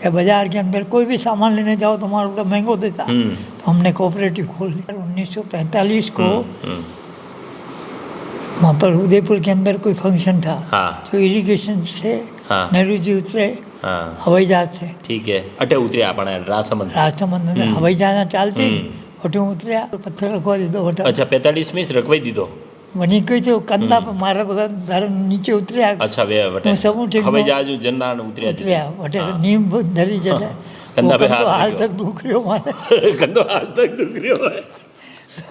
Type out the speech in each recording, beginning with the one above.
कि बाजार के अंदर कोई भी सामान लेने जाओ तो हमारा महंगो देता। तो हमने कोऑपरेटिव खोल लिया 1945 को। वहाँ पर उदयपुर के अंदर कोई फंक्शन था। जो इरिगेशन से नेहरू जी उतरे हवाई जहाज से। ठीक है, अटे उतरे अपने राजसमंद में हवाई जहाज चालती अटे उतरे पत्थर रखवा दीधो। अच्छा 45 में रखवाई दीधो वनी कोई तो कंधा पर मारा घर नीचे उतरिया। अच्छा वे वटे हवाई जहाज जंदान उतरिया वटे नीम धरी जले कंधा पे हाल तक दुख रह्यो मारे कंधो हाल तक दुख रह्यो है।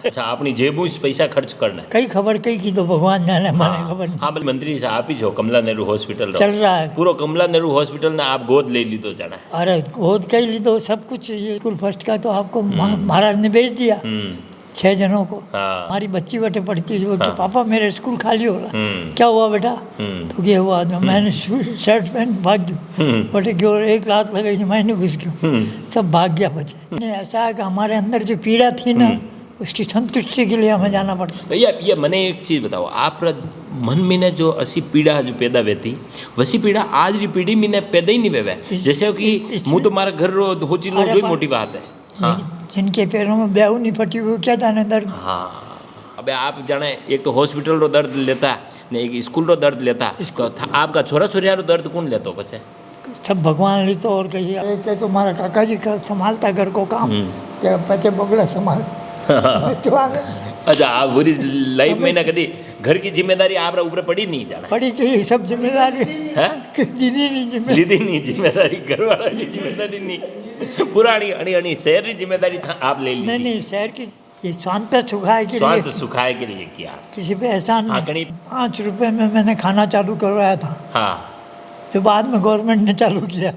अच्छा अपनी जेबू से पैसा खर्च करना कई खबर कई की तो भगवान जाने माने खबर नहीं। हाँ भले मंत्री से आप ही जो कमला नेहरू हॉस्पिटल चल रहा है पूरा कमला नेहरू हॉस्पिटल ने आप गोद ले ली तो जाना है। अरे गोद कई ली तो सब कुछ ये स्कूल फर्स्ट का तो आपको महाराज ने भेज दिया 6 जनों को। हमारी बच्ची बेटे पढ़ती है कि पापा मेरे स्कूल खाली हो रहा। क्या हुआ बेटा? तो ये हुआ मैंने शर्ट पैंट भाग गई बेटे क्यों 1 लाख लगाई मैंने घुस गई सब भाग गया बच्चे। ऐसा है कि हमारे अंदर जो पीड़ा थी ना उसकी संतुष्टि के लिए हमें जाना पड़ता। तो ये मैंने एक चीज़ बताओ आप मन में ने जो असी पीड़ा जो पैदा वेती वैसी पीड़ा आज री पीढ़ी में ने पैदा ही नहीं वेवे। जैसे कि मुँह तो मारा घर रो होची लो जो मोटी बात है। जिनके पैरों में ब्याह नहीं फटी हुई क्या जाने दर्द। हाँ अबे आप जाने एक तो हॉस्पिटल रो दर्द लेता ने एक स्कूल रो दर्द लेता तो आपका छोरा छोरिया रो दर्द कौन लेतो बच्चे? सब भगवान ली तो और कहिए कि तुम्हारा काका जी का संभालता घर को काम क्या बच्चे बगला संभाल। अच्छा आप पूरी लाइफ में ना कभी घर की जिम्मेदारी आप ऊपर पड़ी नहीं जाना पड़ी कि सब जिम्मेदारी लीधी नहीं जिम्मेदारी घर वाला की जिम्मेदारी नहीं पुरानी अड़ी अड़ी शहर की जिम्मेदारी था आप ले ली। नहीं शहर की ये स्वांत सुखाए के लिए किया किसी पे एहसान नहीं। 5 रुपए में मैंने खाना चालू करवाया था। हाँ जो बाद में गवर्नमेंट ने चालू किया।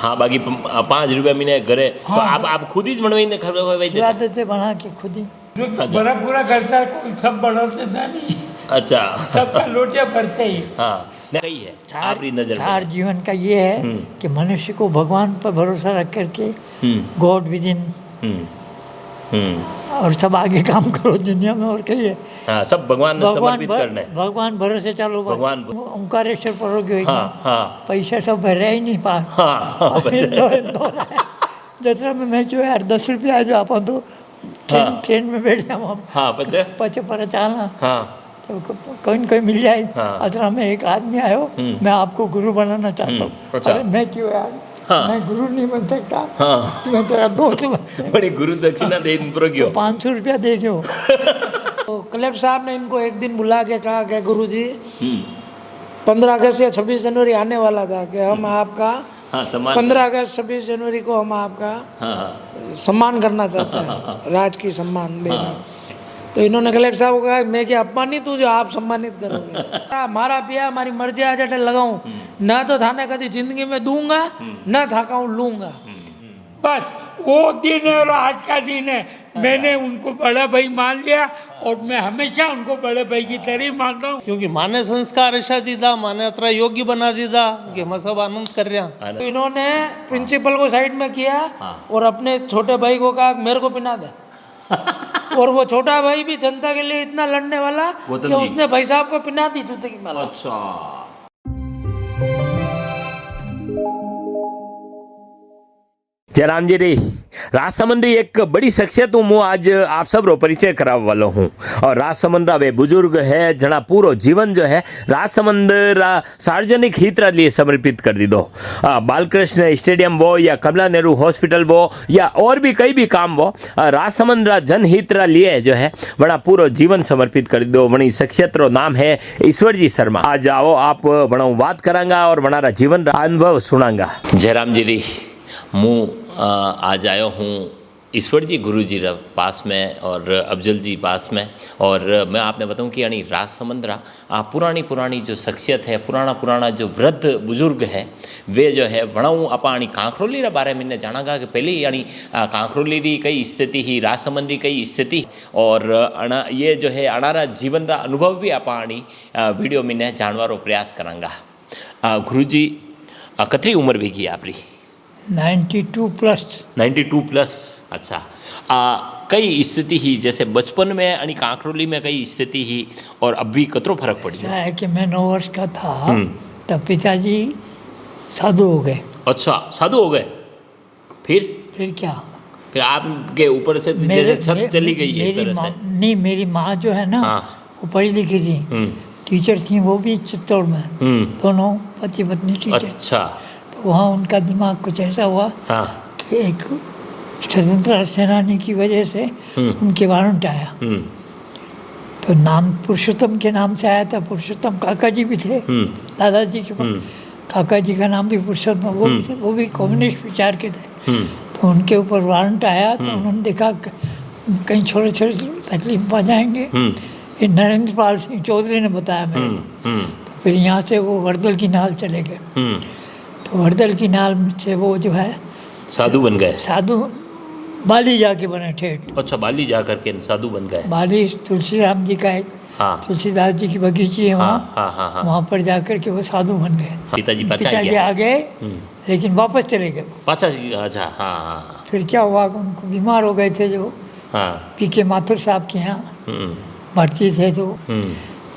हाँ बाकी 5 रुपया महीने घरे तो आप खुद ही बनवाई खिला देते बना के खुद ही। बड़ा पूरा खर्चा सब बढ़ाते था नहीं। अच्छा सबका लोटिया भरते ही। हाँ नहीं है आपकी नजर चार जीवन का ये है कि मनुष्य को भगवान पर भरोसा रख करके गॉड विद इन और सब आगे काम करो दुनिया में और कहिए। हाँ सब भगवान समर्पित करना है। भगवान भरोसे चालो भगवान ओंकारेश्वर परोगे। हाँ पैसा सब रह ही नहीं पास। जत्रा में मैं क्यों यार 10 रुपया जो आप तो ट्रेन में बैठ जाओ पचे पर चालना तो कोई मिल जाए। अतरा में एक आदमी आयो मैं आपको गुरु बनाना चाहता हूँ। अरे मैं क्यों यार मैं गुरु नहीं बन सकता। मैं तेरा दोस्त बड़ी गुरु दक्षिणा दे 500 रुपया दे दो। तो कलेक्टर साहब ने इनको एक दिन बुला के कहा कि गुरुजी 15 अगस्त या 26 जनवरी आने वाला था कि हम आपका 15 अगस्त 26 जनवरी को हम आपका सम्मान करना चाहते हैं राज की सम्मान देना। तो इन्होंने कलेक्टर साहब को कहा मैं क्या अपमानित हूँ जो आप सम्मानित करोगे। हमारा पिया हमारी मर्जी आ जाटे लगाऊं ना तो थाने कभी जिंदगी में दूंगा ना थाकाऊं लूंगा। बस वो दिन है और आज का दिन है। मैंने उनको बड़ा भाई मान लिया और मैं हमेशा उनको बड़े भाई की तरह मानता हूँ क्योंकि माने संस्कार ऐसा दीदा माने अतरा योग्य बना दीदा कि हम सब आनंद कर रहे हैं। तो इन्होंने प्रिंसिपल को साइड में किया और अपने छोटे भाई को कहा मेरे को पिना दे। और वो छोटा भाई भी जनता के लिए इतना लड़ने वाला कि उसने भाई साहब को पिना दी जूते की माला। अच्छा जयराम जी रे राजसमंद एक बड़ी शख्सियत हूँ मैं आज आप सब रो परिचय कराव वाला हूँ। और राजसमंद वे बुजुर्ग है जना पूरो जीवन जो है राजसमंद सार्वजनिक हित लिए समर्पित कर दी दो। बालकृष्ण स्टेडियम वो या कमला नेहरू हॉस्पिटल वो या और भी कई भी काम वो राजसमंद जनहित लिए जो है बड़ा पूरो जीवन समर्पित कर दो। बड़ी शख्सियत रो नाम है ईश्वर जी शर्मा। आज आओ आप बड़ा बात करांगा और बड़ा जीवन अनुभव सुनांगा। जयराम जी री मैं आज आयो हूँ ईश्वर जी गुरु जी पास में और अफजल जी पास में। और मैं आपने बताऊं कि यानी राजसमंद पुरानी जो शख्सियत है पुराना जो वृद्ध बुजुर्ग है वे जो है वणाऊँ अपानी कांकरोली रे बारे में जानागा कि पहले यानी कांकरोली री कई स्थिति ही राजसमंद री कई स्थिति और ये जो है अनारा जीवन रा अनुभव भी अपानी वीडियो में जानवारो प्रयास करांगा। गुरु जी कतरी उम्र भी आपरी? 92 प्लस। अच्छा कई स्थिति ही जैसे बचपन में यानी कांकरोली में कई स्थिति ही और अब भी कतरो फर्क पड़ है कि मैं 9 वर्ष का था तब पिताजी साधु हो गए। अच्छा, साधु हो गए। फिर क्या, फिर आपके ऊपर से जैसे छत चली गई एक मेरी तरह माँ से। नहीं, मेरी माँ जो है ना हाँ। वो पढ़ी लिखी थी, टीचर थी, वो भी चित्तौड़ में, दोनों पति पत्नी टीचर। अच्छा। तो वहाँ उनका दिमाग कुछ ऐसा हुआ हाँ। कि एक स्वतंत्रता सेनानी की वजह से उनके वारंट आया। तो नाम पुरुषोत्तम के नाम से आया था। पुरुषोत्तम काका जी भी थे, दादाजी के पास काका जी का नाम भी पुरुषोत्तम, वो भी थे, वो भी कम्युनिस्ट विचार के थे। तो उनके ऊपर वारंट आया, तो उन्होंने देखा कहीं छोटे छोटे तकलीफ पा जाएंगे। ये नरेंद्र पाल सिंह चौधरी ने बताया मेरे को। तो फिर यहाँ से वो वर्दल की नाल चले गए। तो वर्दल की नाल से वो जो है साधु बन गए। साधु बाली जाके बने ठेठ। अच्छा, बाली जा करके साधु बन गए। बाली तुलसीराम जी का एक, हाँ। तुलसीदास जी की बगीची है वहाँ। हाँ, हाँ, हाँ। वहाँ पर जाकर के वो साधु बन गए। पिताजी पाछा पिताजी गया। आ गए, लेकिन वापस चले गए। पाछा। अच्छा, हाँ, हाँ, फिर क्या हुआ, उनको बीमार हो गए थे जो हाँ। पीके माथुर साहब के यहाँ भर्ती थे।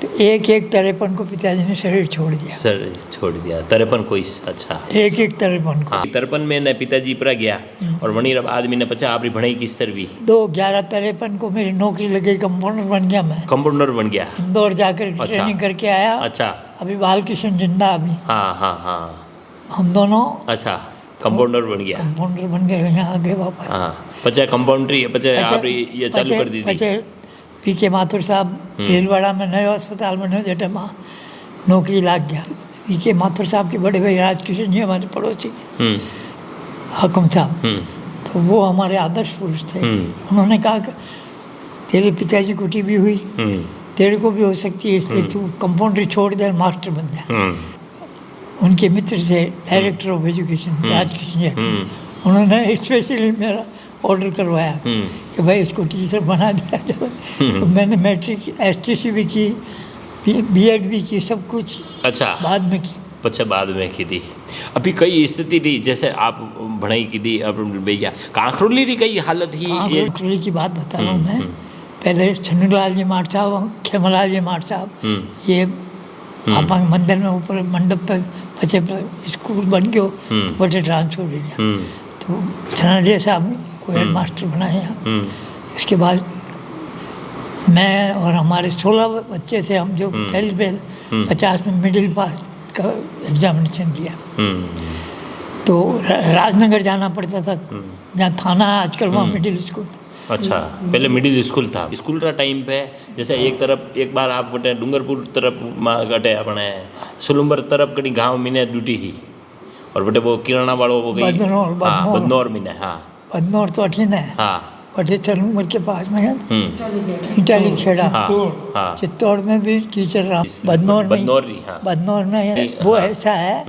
तो एक एक तरेपन को पिताजी ने शरीर छोड़ दिया। सर छोड़ दिया 53 को। अच्छा, एक एक तरेपन को। हाँ। 53 में ने पिताजी पर गया और वणी रब आदमी ने पचा आपरी भणाई किस तरह भी 11 को मेरी नौकरी लगी, कंपाउंडर बन गया मैं। कंपाउंडर बन गया। इंदौर जाकर अच्छा। ट्रेनिंग करके आया। अच्छा। अभी बालकिशन जिंदा अभी। हाँ, हाँ, हाँ। हम दोनों अच्छा, कंपाउंडर बन गया। कंपाउंडर बन गए, यहाँ आ गए वापस। हाँ, पचा कंपाउंड्री पचा आपरी ये चालू कर दी थी। पीके माथुर साहब भीलवाड़ा में नए अस्पताल में नए जटे में नौकरी लाग गया। पीके माथुर साहब के बड़े भाई राजकिशन जी हमारे पड़ोसी थे, हाकिम साहब। तो वो हमारे आदर्श पुरुष थे। उन्होंने कहा कि तेरे पिताजी को टीबी हुई, तेरे को भी हो सकती है, इसलिए तू कंपाउंड्री छोड़ दे, मास्टर बन जा। उनके मित्र थे डायरेक्टर ऑफ एजुकेशन राजकिशन जी, उन्होंने स्पेशली मेरा ऑर्डर करवाया कि भाई इसको टीचर बना दिया जाए। तो मैंने मैट्रिक STC भी की, B.Ed भी की, सब कुछ अच्छा बाद में की। पचा बाद में की थी। अभी कई स्थिति थी, जैसे आप भणाई की थी, अब भैया कांखरोली की कई हालत ही ये कांखरोली की बात बता रहा हूँ मैं। पहले छन्नूलाल जी माठ साहब, खेमलाल जी माठ साहब, ये आप मंदिर में ऊपर मंडप पर पचे स्कूल बन गयो, तो बचे ट्रांसफर हो गया। तो छन्नूलाल साहब को हेड मास्टर बनाए यहाँ। इसके बाद मैं और हमारे 16 बच्चे थे, हम जो पहले 50 में मिडिल पास का एग्जामिनेशन दिया। तो राजनगर जाना पड़ता था, जहाँ थाना है आजकल, वहाँ मिडिल स्कूल। अच्छा, पहले मिडिल स्कूल था। स्कूल का टाइम पे जैसे एक बार आप बटे डूंगरपुर तरफ गटे अपने सुलुम्बर तरफ कहीं गाँव मीने ड्यूटी ही, और बटे वो किराना वालों वो गई बदनौर मीने। हाँ, बदनौर तो अठीन है। हाँ, बटे चलूमर के पास में है, इटाली खेड़ा। हाँ। चित्तौड़ में भी टीचर रहा। बदनौर में वो ऐसा है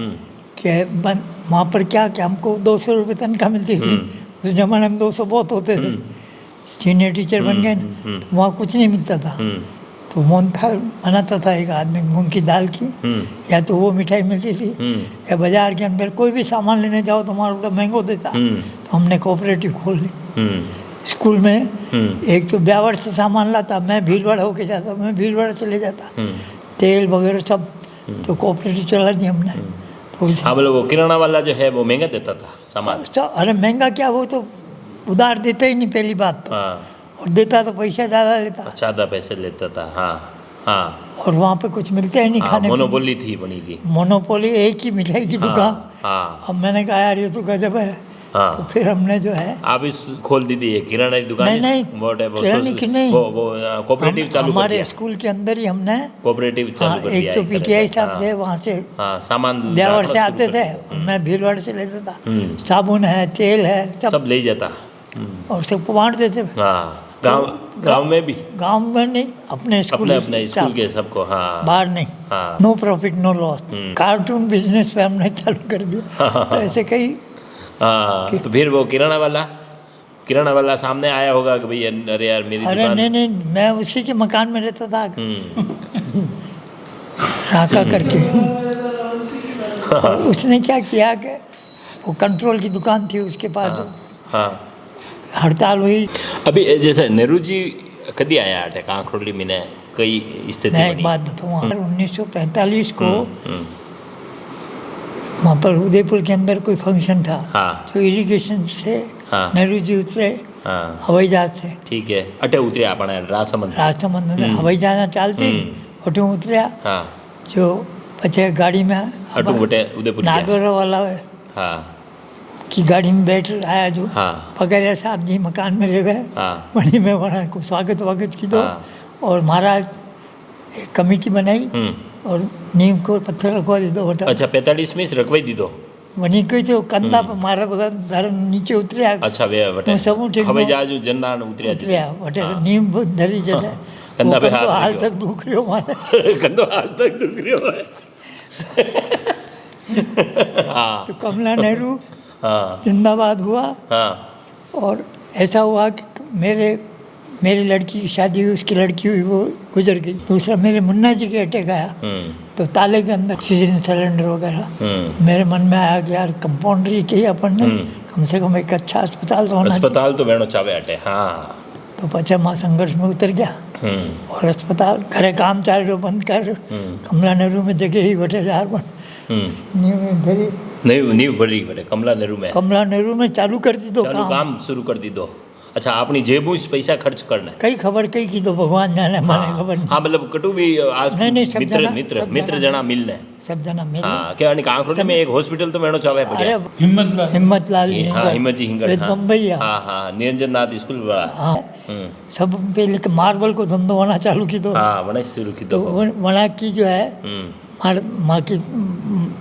कि वहाँ पर क्या कि हमको 200 रुपये तनख्वाह मिलती थी। उस जमाने में 200 बहुत होते थे। सीनियर टीचर बन गए ना, तो वहाँ कुछ नहीं मिलता था। तो मोहन थाल बनाता था एक आदमी मूंग की दाल की, या तो वो मिठाई मिलती थी, या बाजार के अंदर कोई भी सामान लेने जाओ तो हमारा महंगो देता। तो हमने कोऑपरेटिव खोल ली स्कूल में। एक तो ब्यावर से सामान लाता, मैं भीलवाड़ा होके जाता, मैं भीलवाड़ा चले जाता, तेल वगैरह सब। तो कोऑपरेटिव चला दी हमने। तो हाँ, बोलो वो किराना वाला जो है वो महंगा देता था सामान। अरे महंगा क्या, वो तो उधार देता ही नहीं पहली बात तो। हाँ। और देता तो पैसा ज़्यादा लेता, ज़्यादा पैसे लेता था। हाँ, हाँ। और वहाँ पे कुछ मिलता ही नहीं खाने। मोनोपोली थी बनी थी। मोनोपोली एक ही मिठाई की दुकान। हाँ। अब मैंने कहा यार ये तो गजब है। हाँ। तो फिर हमने जो है आप इस खोल दी थी किराना की दुकान। नहीं, किराने की नहीं, वो कोऑपरेटिव चालू कर हमारे दिया। स्कूल के अंदर ही हमने कोऑपरेटिव चालू कर दिया। एक तो PTI साहब थे, वहाँ से सामान ब्यावर से आते थे, मैं भीलवाड़ा से लेता था। साबुन है, तेल है, सब ले जाता और सबको बांट देते। गांव में भी, गांव में नहीं, अपने स्कूल के सबको। हाँ, बाहर नहीं। No profit no loss. Cartoon business पे हमने चालू कर दिया। तो ऐसे कई। हाँ, तो फिर वो किराना वाला सामने आया होगा कि भैया अरे यार मेरी अरे दुकान। नहीं, मैं उसी के मकान में रहता था राका करके। और उसने क्या किया कि वो कंट्रोल की दुकान थी उसके पास। हाँ। हड़ताल हुई। अभी जैसे नेहरू जी कभी आया अटे कांखरोली में कई स्थिति मैं एक बात बताऊँ, 1945 को वहाँ पर उदयपुर के अंदर कोई फंक्शन था, हाँ तो इरिगेशन से हाँ। नेहरू जी उतरे हाँ हवाई जहाज से, ठीक है अटे उतरे આપણે રાસમંદ राजसमंद में हवाई जहाज चालती ओटू उतरिया, हाँ जो पचे गाड़ी में अटू वटे उदयपुर ગયા. नागौर वाला है हाँ की गाड़ी में बैठ आया जो हाँ पकड़िया साहब जी मकान में रह गए, हाँ वहीं में वहाँ को स्वागत वागत की दो, हाँ। और महाराज एक कमेटी बनाई और नीम को पत्थर रखवा दी दो होटल, अच्छा 45 में रखवाई દીધો. वहीं कोई तो कंधा पर मारा बगैर धर नीचे उतरिया, अच्छा वे वटे હું સમું ઠીક હવાઈ નો- જહાજ જનદાન ઉતર્યા उतरिया वटे नीम धरी जटे कंधा पे हाथ हाल रख्यो। तक दुख रह्यो मारे। ગંદો હાલ તક દુખ રહ્યો है. हाँ तो कमला नेहरू हाँ जिंदाबाद हुआ, हाँ और ऐसा हुआ कि मेरी लड़की की शादी हुई, उसकी लड़की हुई, वो गुजर गई। दूसरा मेरे मुन्ना जी के अटैक आया, तो ताले के अंदर ऑक्सीजन सिलेंडर वगैरह, मेरे मन में आया कि यार कंपाउंडरी की अपन ने कम से कम एक अच्छा अस्पताल तो होना चाहिए। अस्पताल तो वेणो चावे अटे. हाँ तो पचा माँ संघर्ष में उतर गया और अस्पताल घरे काम चाल रहे बंद कर, कमला नेहरू में जगह ही बैठे जार बन नींव में धरी, नींव नींव भरी बटे कमला नेहरू में कमला नेहरू में चालू कर दी दो चालू काम। काम शुरू कर दी दो. अच्छा अपनी जेबू से पैसा खर्च करना. कई खबर कई की तो भगवान जाने, माने खबर नहीं। हाँ मतलब कटु भी आज नहीं, सब मित्र जना- मित्र सब मित्र जना- जना मिलने. सब जना मिले। हाँ क्या आणि कांकरोली में एक हॉस्पिटल तो वेणो चावे अरे पड़े. हिम्मत लाल हाँ हिम्मत जी हिंगड़. हाँ बम्बई हाँ हाँ निरंजन नाथ स्कूल वाला. हाँ सब पहले तो मार्बल को धंधो होना चालू की दो, हाँ वने शुरू की तो तो. वहाँ की जो है माँ की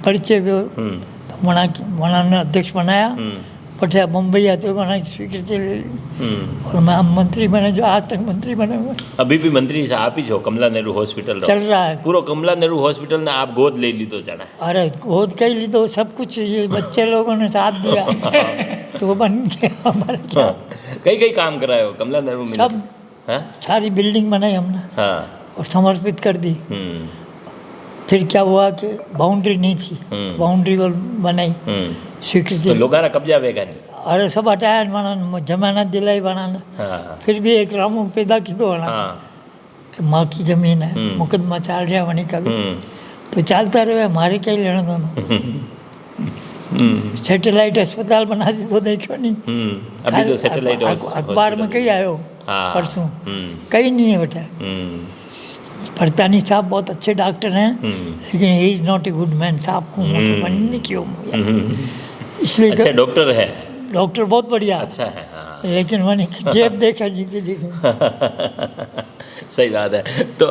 परिचय भी हो, तो वहाँ ने अध्यक्ष बनाया, पटिया मुंबई आते हुए वहाँ की स्वीकृति ले ली, और मैं हम मंत्री बने, जो आज तक मंत्री बने हुए अभी भी मंत्री से आप ही छो कमला नेहरू हॉस्पिटल रो. चल रहा है। पूरो कमला नेहरू हॉस्पिटल ने आप गोद ले ली तो जाना. अरे बहुत कई ली तो सब कुछ ये बच्चे लोगों ने साथ दिया तो वो बन गया हमारे क्या। कई कई काम कराए हो कमला नेहरू में. सब हाँ सारी बिल्डिंग बनाई हमने हाँ और समर्पित कर दी। फिर क्या हुआ कि बाउंड्री नहीं थी, बाउंड्री वॉल बनाई, तो स्वीकृति, लोगारा कब्जा वेगा नहीं. अरे सब हटाया बनाना, जमानत दिलाई बनाना, हाँ फिर भी एक रामू पैदा की दो ना हाँ कि माँ की जमीन है, मुकदमा चल रहा वहीं का भी, तो चलता रहे, हमारे क्या ही लेना दोनों। सैटेलाइट अस्पताल बना दी तो देखो नहीं, अभी तो सैटेलाइट अखबार में कहीं आयो हाँ। परसों, कहीं नहीं है बेटा। परतानी साहब बहुत अच्छे डॉक्टर हैं, लेकिन he is not a good man. साहब को बनने क्यों, इसलिए अच्छा डॉक्टर है. डॉक्टर बहुत बढ़िया, अच्छा है. हाँ लेकिन मैंने जेब देखा जी के देखे। सही बात है. तो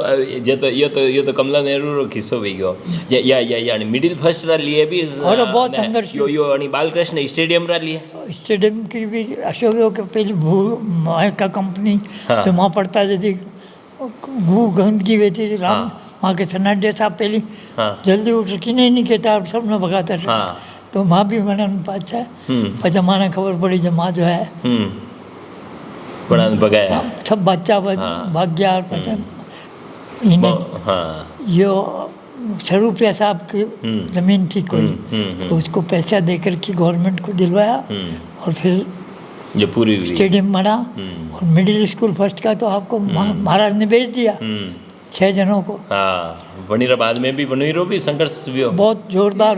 ये तो कमला नेहरू रो किस्सो भी गयो. या मिडिल फर्स्ट रा लिए भी और बहुत संघर्ष यो आणि बालकृष्ण स्टेडियम रा लिए. स्टेडियम की भी अशोक के पहले का कंपनी हाँ। जो वहाँ पड़ता यदि गंदगी बेची राम वहाँ के सन्नाडे साहब पहले हाँ। जल्दी उठ की नहीं कहता, सब में भगाता था। हाँ तो वहाँ भी मैंने अच्छा पचा माने खबर पड़ी जब माँ जो है बड़ा बगाया. सब बच्चा भाग गया, और पता इन्हें हाँ यो स्वरूपिया साहब की जमीन थी कोई, तो उसको पैसा देकर के गवर्नमेंट को दिलवाया, और फिर जो पूरी हुई. स्टेडियम बना, और मिडिल स्कूल फर्स्ट का तो आपको महाराज ने भेज दिया 6 जनों को। हाँ वनीराबाद में भी वनीरो भी संघर्ष भी हो. बहुत जोरदार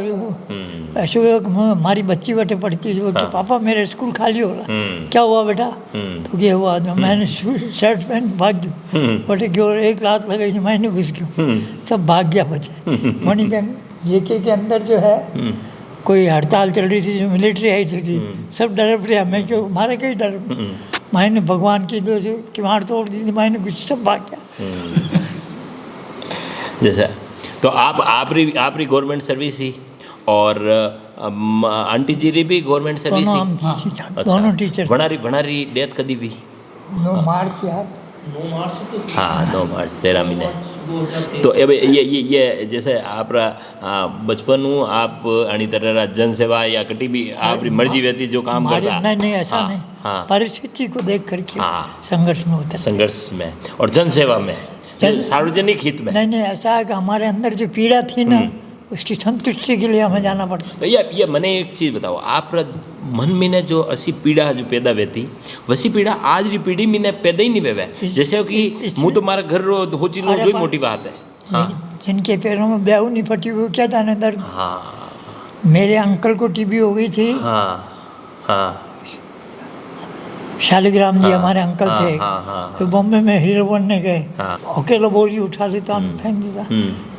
अशोक हमारी बच्ची बेटे पढ़ती है, वो कि पापा मेरे स्कूल खाली हो रहा, क्या हुआ बेटा, तो ये हुआ जो मैंने शर्ट पहन भाग गई, बेटे क्यों 1 रात लगाई, मैंने घुस गई, सब भाग गया बच्चे। मणिगंज के अंदर जो है कोई हड़ताल चल रही थी, जो मिलिट्री आई थी कि सब डर पड़े, मैं क्यों, हमारे कई डर, मैंने भगवान की दो जो किवाड़ तोड़ दी थी, मैंने कुछ सब भाग गया। जैसा तो आपरी गवर्नमेंट सर्विस ही और आंटी जी री भी गवर्नमेंट सर्विस दोनों ही. हम दोनों टीचर। भणारी डेथ कदी भी 9 मार्च यार, हाँ 9 मार्च 13 महीने. तो अब ये जैसे आप बचपन हूँ आप अणी तरह जन सेवा या कटी भी आपकी मर्जी रहती जो काम करता. नहीं ऐसा हाँ, नहीं, हाँ परिस्थिति को देख करके हाँ। संघर्ष में होता है। संघर्ष में और जन सेवा में सार्वजनिक हित में. नहीं ऐसा है कि हमारे अंदर जो पीड़ा थी ना, उसकी संतुष्टि के लिए हमें जाना पड़ता। तो ये मैंने एक चीज़ बताओ, आप मन में ने जो असी पीड़ा जो पैदा वेती वैसी पीड़ा आज री पीढ़ी में ने पैदा ही नहीं वेवे. जैसे कि मुँह तो मारा घर रो होची लो जो मोटी बात है. हाँ जिनके पैरों में ब्याह नहीं फटी हुई क्या जाने दर्द। हाँ मेरे अंकल को टीबी हो गई थी। हाँ हाँ शालिग्राम जी हाँ, हमारे अंकल हाँ, थे। हाँ, हाँ, तो बॉम्बे में हीरो बनने गए। हाँ। अकेला बोरी उठा लेता फेंक देता।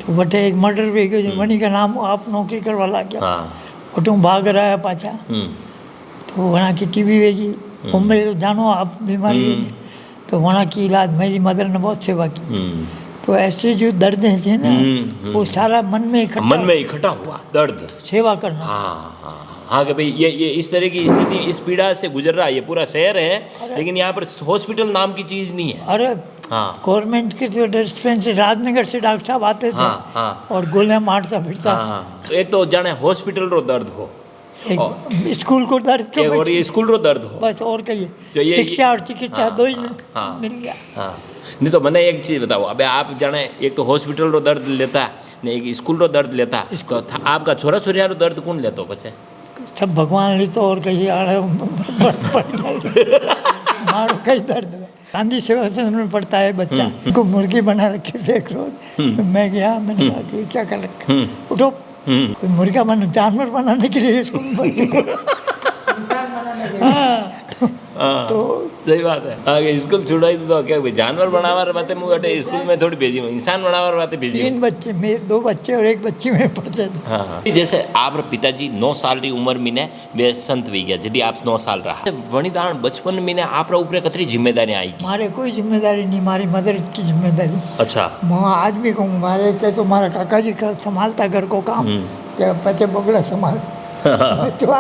तो बटे एक मर्डर भी गयो वनी का नाम आप नौकरी करवा ला गया। हाँ बटे हूँ भाग रहा है पाछा। तो वहाँ की टीबी भेजी। बॉम्बे जानो आप बीमारी भेजी। तो वहाँ की इलाज मेरी मदर ने बहुत सेवा की। तो ऐसे जो दर्द थे ना वो सारा मन में इकट्ठा हुआ दर्द। सेवा करना। हाँ हाँ हाँ कि भाई ये इस तरह की स्थिति, इस पीड़ा से गुजर रहा है ये पूरा शहर है, लेकिन यहाँ पर हॉस्पिटल नाम की चीज नहीं है। अरे हाँ गवर्नमेंट के जो डिस्पेंसरी राजनगर से डॉक्टर साहब आते थे। हाँ, हाँ। और गोलियां मारता फिरता। हाँ तो एक तो जाने हॉस्पिटल रो दर्द हो, एक स्कूल को दर्द क्यों और ये स्कूल रो दर्द हो बस और तो कहिए ये- शिक्षा और चिकित्सा हाँ, दो ही हाँ, मिल गया। हाँ नहीं तो मैंने एक चीज बताओ, अबे आप जाने एक तो हॉस्पिटल रो दर्द लेता ने, एक स्कूल रो दर्द लेता, तो आपका छोरा छोरिया रो दर्द कौन लेतो बच्चे? सब भगवान ली तो और कहिए आड़े मारो कई दर्द में। गांधी सेवा सदन में पढ़ता है बच्चा को मुर्गी बना रखे देख रोज। मैं गया मैंने कहा कि ये क्या कर रखा उठो कोई मुर्गा बना जानवर बनाने के लिए स्कूल में तो सही बात है। आगे स्कूल छुड़ाई तो क्या भाई जानवर बनावर बातें मुँह अटे स्कूल में थोड़ी भेजी हूँ, इंसान बनावर बातें भेजी हूँ। 3 बच्चे मेरे 2 बच्चे और 1 बच्ची में पढ़ते थे। हाँ जैसे आप पिताजी 9 साल की उम्र में ने वे संत वी गया जदी आप 9 साल रहा वणिदान बचपन में ने आप ऊपर कतरी जिम्मेदारी आई? मारे कोई जिम्मेदारी नहीं, मारी मदर की जिम्मेदारी। अच्छा मैं आज भी कहूँ मारे के तो हमारा काका जी का संभालता घर को काम क्या पचे बगला संभाल तो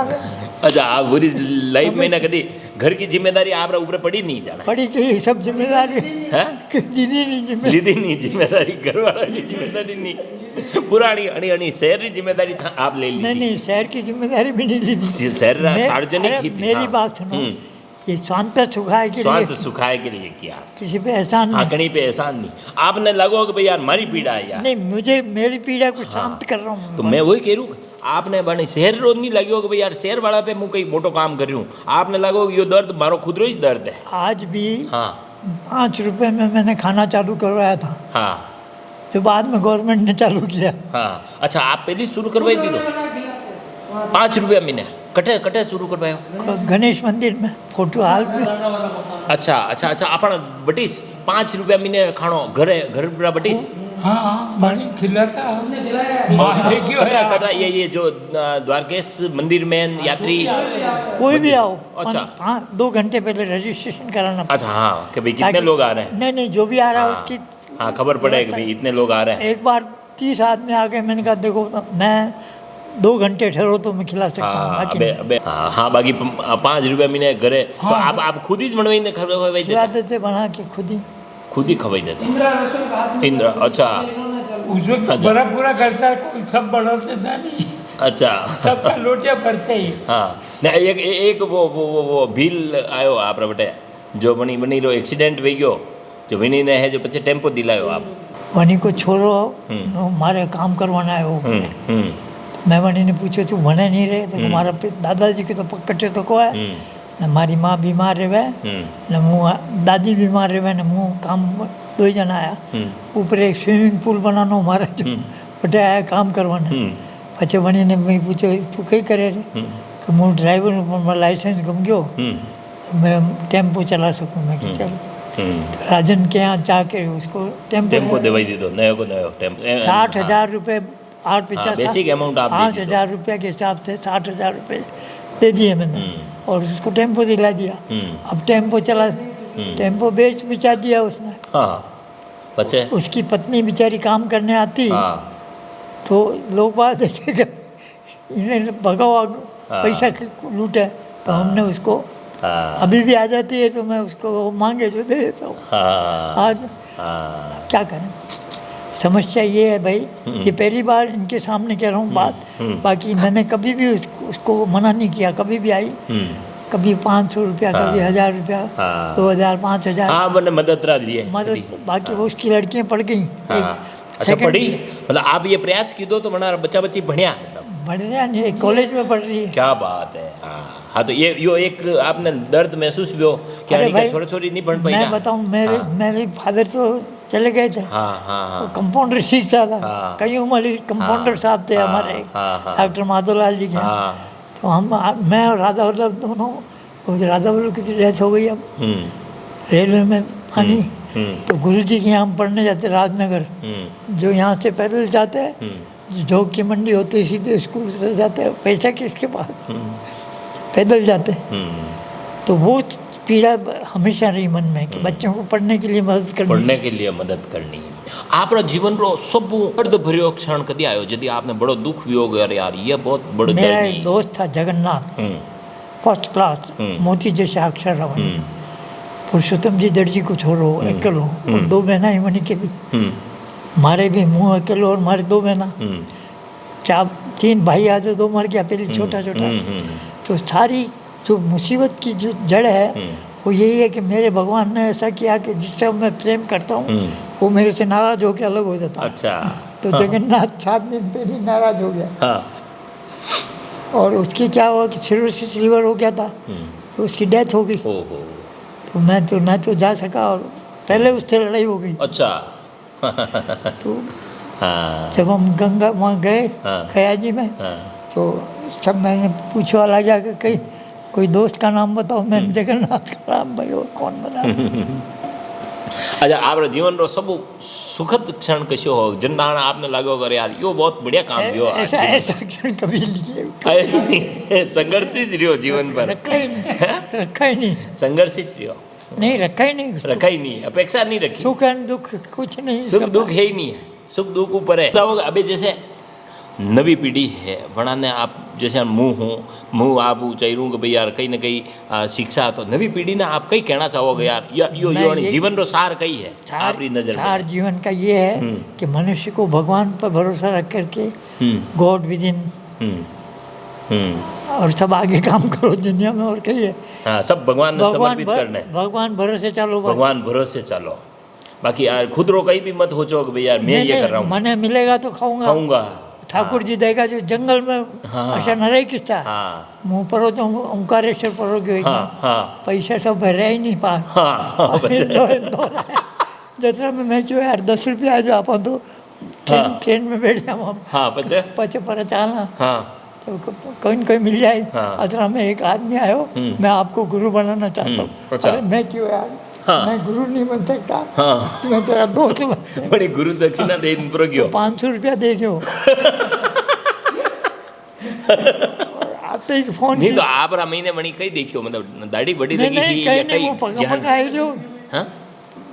अच्छा आप पूरी लाइफ में ना कभी घर की जिम्मेदारी आप ऊपर पड़ी नहीं जाना पड़ी कि सब जिम्मेदारी है दीदी नहीं जिम्मेदारी दीदी नहीं जिम्मेदारी घर वाला की जिम्मेदारी नहीं पुरानी अणी अणी शहर की जिम्मेदारी था आप ले ली नहीं नहीं शहर की जिम्मेदारी भी नहीं ली थी। शहर मैं- सार्वजनिक अरे, ही थी। मेरी हाँ। बात सुनो ये स्वांत सुखाए के स्वांत लिए सुखाए के लिए किया, किसी पे एहसान हाँ नहीं। कहीं पे एहसान नहीं। आपने लगो कि भाई यार मारी पीड़ा है यार, नहीं मुझे मेरी पीड़ा को शांत कर रहा हूँ। तो मैं वही कह रूँ आपने बने शहर रोज नहीं लगे कि भाई यार शहर वाला पे मैं कई मोटो काम कर रही हूँ, आपने लगो कि ये दर्द मारो खुद रो ही दर्द है। आज भी हाँ 5 रुपए में मैंने खाना चालू करवाया था हाँ जो बाद में गवर्नमेंट ने चालू किया। हाँ अच्छा आप पहले शुरू करवाई दी दो 5 रुपया महीने कटे कटे शुरू करवायो गणेश मंदिर में फोटो हाल में। अच्छा अच्छा अच्छा आपण बटीस 5 रुपया महीने खाणो घरे घर पूरा बटीस हाँ पानी खिलाता कतरा कतरा ये जो द्वारकेश मंदिर में यात्री कोई भी आओ अच्छा। 2 घंटे पहले रजिस्ट्रेशन कराना। अच्छा हाँ कि भाई कितने ताकि- लोग आ रहे हैं, नहीं नहीं जो भी आ रहा है हाँ, उसकी हाँ खबर पड़े कि भाई इतने लोग आ रहे हैं। एक बार 30 आदमी आ गए मैंने कहा देखो तो मैं 2 घंटे ठहरो तो मैं खिला सकता हूँ हाँ बाकी अबे नहीं। अबे हाँ हाँ बाकी 5 रुपया महीने घरे तो आप खुद ही बनवाई ने खवाई खिला देते, देते बना के खुद ही खवाई देते इंद्र। अच्छा उस वक्त अच्छा। बड़ा पूरा करता कोई सब बढ़ाते था नहीं, अच्छा सबका लोटिया भरते ही। हाँ नहीं एक वो भील आयो आप बटे जो बनी रो एक्सीडेंट वे गयो जो विनी ने है जो पीछे टेम्पो दिलायो आप वनी को छोड़ो हमारे काम करवाना है वो। मैं वनी ने पूछो तू भने नहीं रहे तो हमारा दादाजी के तो पकड़े तो को है न हमारी माँ बीमार रहे न मुँह दादी बीमार रहे न मुँह काम 2 ही जना आया ऊपर एक स्विमिंग पूल बनानो हमारा जो बटे आया काम करवाना पचे वनी ने मैं पूछो तू कई करे रे तो मुँह ड्राइवर लाइसेंस गम गयो तो मैं टेम्पो चला सकूँ मैं कि चलो तो राजन के यहाँ जाके उसको टेम्पो दवाई दी दो नयो को नयो टेम्पो 60,000 रुपये 850 बेसिक अमाउंट आप दे दी 5,000 रुपये के हिसाब से 60,000 रुपये दे दिए मैंने और उसको टेम्पो दिला दिया। अब टेम्पो चला टेम्पो बेच बिचा दिया उसने। हाँ बच्चे उसकी पत्नी बेचारी काम करने आती हाँ तो लोग बात देखेगा इन्हें भगावा पैसा लूटे तो हमने उसको हाँ अभी भी आ जाती है तो मैं उसको मांगे जो दे देता हूँ। हाँ आज हाँ क्या करें समस्या ये है भाई ये पहली बार इनके सामने कह रहा हूँ बात। बाकी मैंने कभी भी उसको मना नहीं किया, कभी भी आई कभी 500 रुपया कभी 1000 रुपया हाँ। 2000 5000 हाँ मैंने मदद रा लिए मदद बाकी वो उसकी लड़कियाँ पढ़ गई। हाँ अच्छा पढ़ी मतलब आप ये प्रयास की दो तो मना बच्चा बच्ची बढ़िया मतलब बढ़िया नहीं एक कॉलेज में पढ़ रही है। क्या बात है। हाँ हाँ तो ये यो एक आपने दर्द महसूस भी हो कि अरे यानी भाई, छोरी छोरी नहीं पढ़ पाई मैं ना। बताऊँ मेरे फादर तो चले गए थे। हाँ हाँ हाँ कंपाउंडर सीखता था, हाँ। कई उमर कंपाउंडर साहब थे हाँ, हमारे, हाँ, हाँ। डॉक्टर माधोलाल जी के। हाँ तो मैं और राधा वल्लभ दोनों, राधा वल्लभ की डेथ हो गई अब रेलवे में पानी। तो गुरुजी के यहाँ हम पढ़ने जाते राजनगर, जो यहाँ से पैदल जाते हैं, जोग की मंडी होती है, सीधे स्कूल से जाते हैं, पैसा किसके पास, पैदल जाते। तो वो पीड़ा हमेशा रही मन में कि बच्चों को पढ़ने के लिए मदद करनी। पढ़ने के लिए मदद करनी है। आपरा जीवन रो सब दर्द भरियो क्षण कदी आयो जदी आपने बड़ो दुख भी हो गया, अरे यार ये बहुत बड़ो मेरा दर्द एक दोस्त था जगन्नाथ, फर्स्ट क्लास, मोती जैसे अक्षर रवन, पुरुषोत्तम जी दर्जी को छोड़ो, अकेलो, और दो बहना ही मनी के भी, मारे भी मुँह अकेलो, और मारे दो बहना, चार 3 भाई आज 2 मर गया, पहले छोटा छोटा। तो सारी जो मुसीबत की जो जड़ है वो यही है कि मेरे भगवान ने ऐसा किया कि जिससे मैं प्रेम करता हूँ वो मेरे से नाराज होकर अलग हो जाता है। अच्छा तो जगन्नाथ 7 दिन पहले नाराज हो गया, हाँ और उसकी क्या हुआ कि सिरोसिस लीवर हो गया था, तो उसकी डेथ हो गई। ओहो तो मैं तो ना तो जा सका, और पहले उससे लड़ाई हो गई। अच्छा तो हाँ जब हम गंगा वहाँ गए हाँ। खया जी में, हाँ तो सब मैंने पूछवा लगा कि कहीं कोई दोस्त का नाम बताओ। मैंने जगन्नाथ का नाम भाई, और कौन बना। अच्छा आपरा जीवन रो सब सुखद क्षण कशो हो जिंदाण आपने लागो करे यार यो बहुत बढ़िया काम कियो आज ऐसा जीवन। ऐसा क्षण कभी नहीं अरे, संघर्षित रियो जीवन पर, रखा ही नहीं, रखा ही नहीं, संघर्षित रियो, नहीं रखा ही नहीं। रखा ही नहीं, अपेक्षा नहीं रखी, सुख एंड दुख कुछ नहीं, सुख सब- दुख है ही नहीं है, सुख दुख ऊपर है। अभी जैसे नवी पीढ़ी है वड़ा ने आप जैसे मुँह आप चाहिए कि भाई यार कहीं ना कहीं शिक्षा, तो नवी पीढ़ी ने आप कई कहना चाहोगे यार यो मैं यो ये- जीवन रो सार कई है सार आपकी नजर सार में? जीवन का ये है कि मनुष्य को भगवान पर भरोसा रख करके, गॉड विद इन, और सब आगे काम करो दुनिया में, और कहिए हाँ सब भगवान ने समर्पित करना है, भगवान भरोसे चलो बस। भगवान भरोसे चलो, बाकी यार खुद रो कहीं भी मत हो चो कि भाई यार मैं ये कर रहा हूँ, मने मिलेगा तो खाऊंगा, खाऊंगा। ठाकुर जी देगा जो जंगल में, हाँ। ऐसा न रही किस्सा, हाँ मुँह परो तो ओंकारेश्वर परो गयो, हाँ हाँ पैसा सब रह ही नहीं पास। हाँ जत्रा में मैं क्यों यार 10 रुपया जो आप तो ट्रेन में बैठ जाऊँ हम, हाँ पचे पचे पर चालना, हाँ तो कोई न कोई मिल जाए। हाँ। अतरा में एक आदमी आयो, मैं आपको गुरु बनाना चाहता हूँ। अच्छा। अरे मैं क्यों यार, हाँ। मैं गुरु नहीं बन सकता, हाँ मैं तेरा दोस्त बनता हूँ। बड़ी गुरु दक्षिणा दे इन पर गयो 500 रुपया दे गयो। और आते ही फोन नहीं तो आप रा महीने मणि कई देखियो, मतलब दाढ़ी बड़ी नहीं लगी नहीं ही कहीं या नहीं, कई वो पगा ज्ञान? पगा है जो हाँ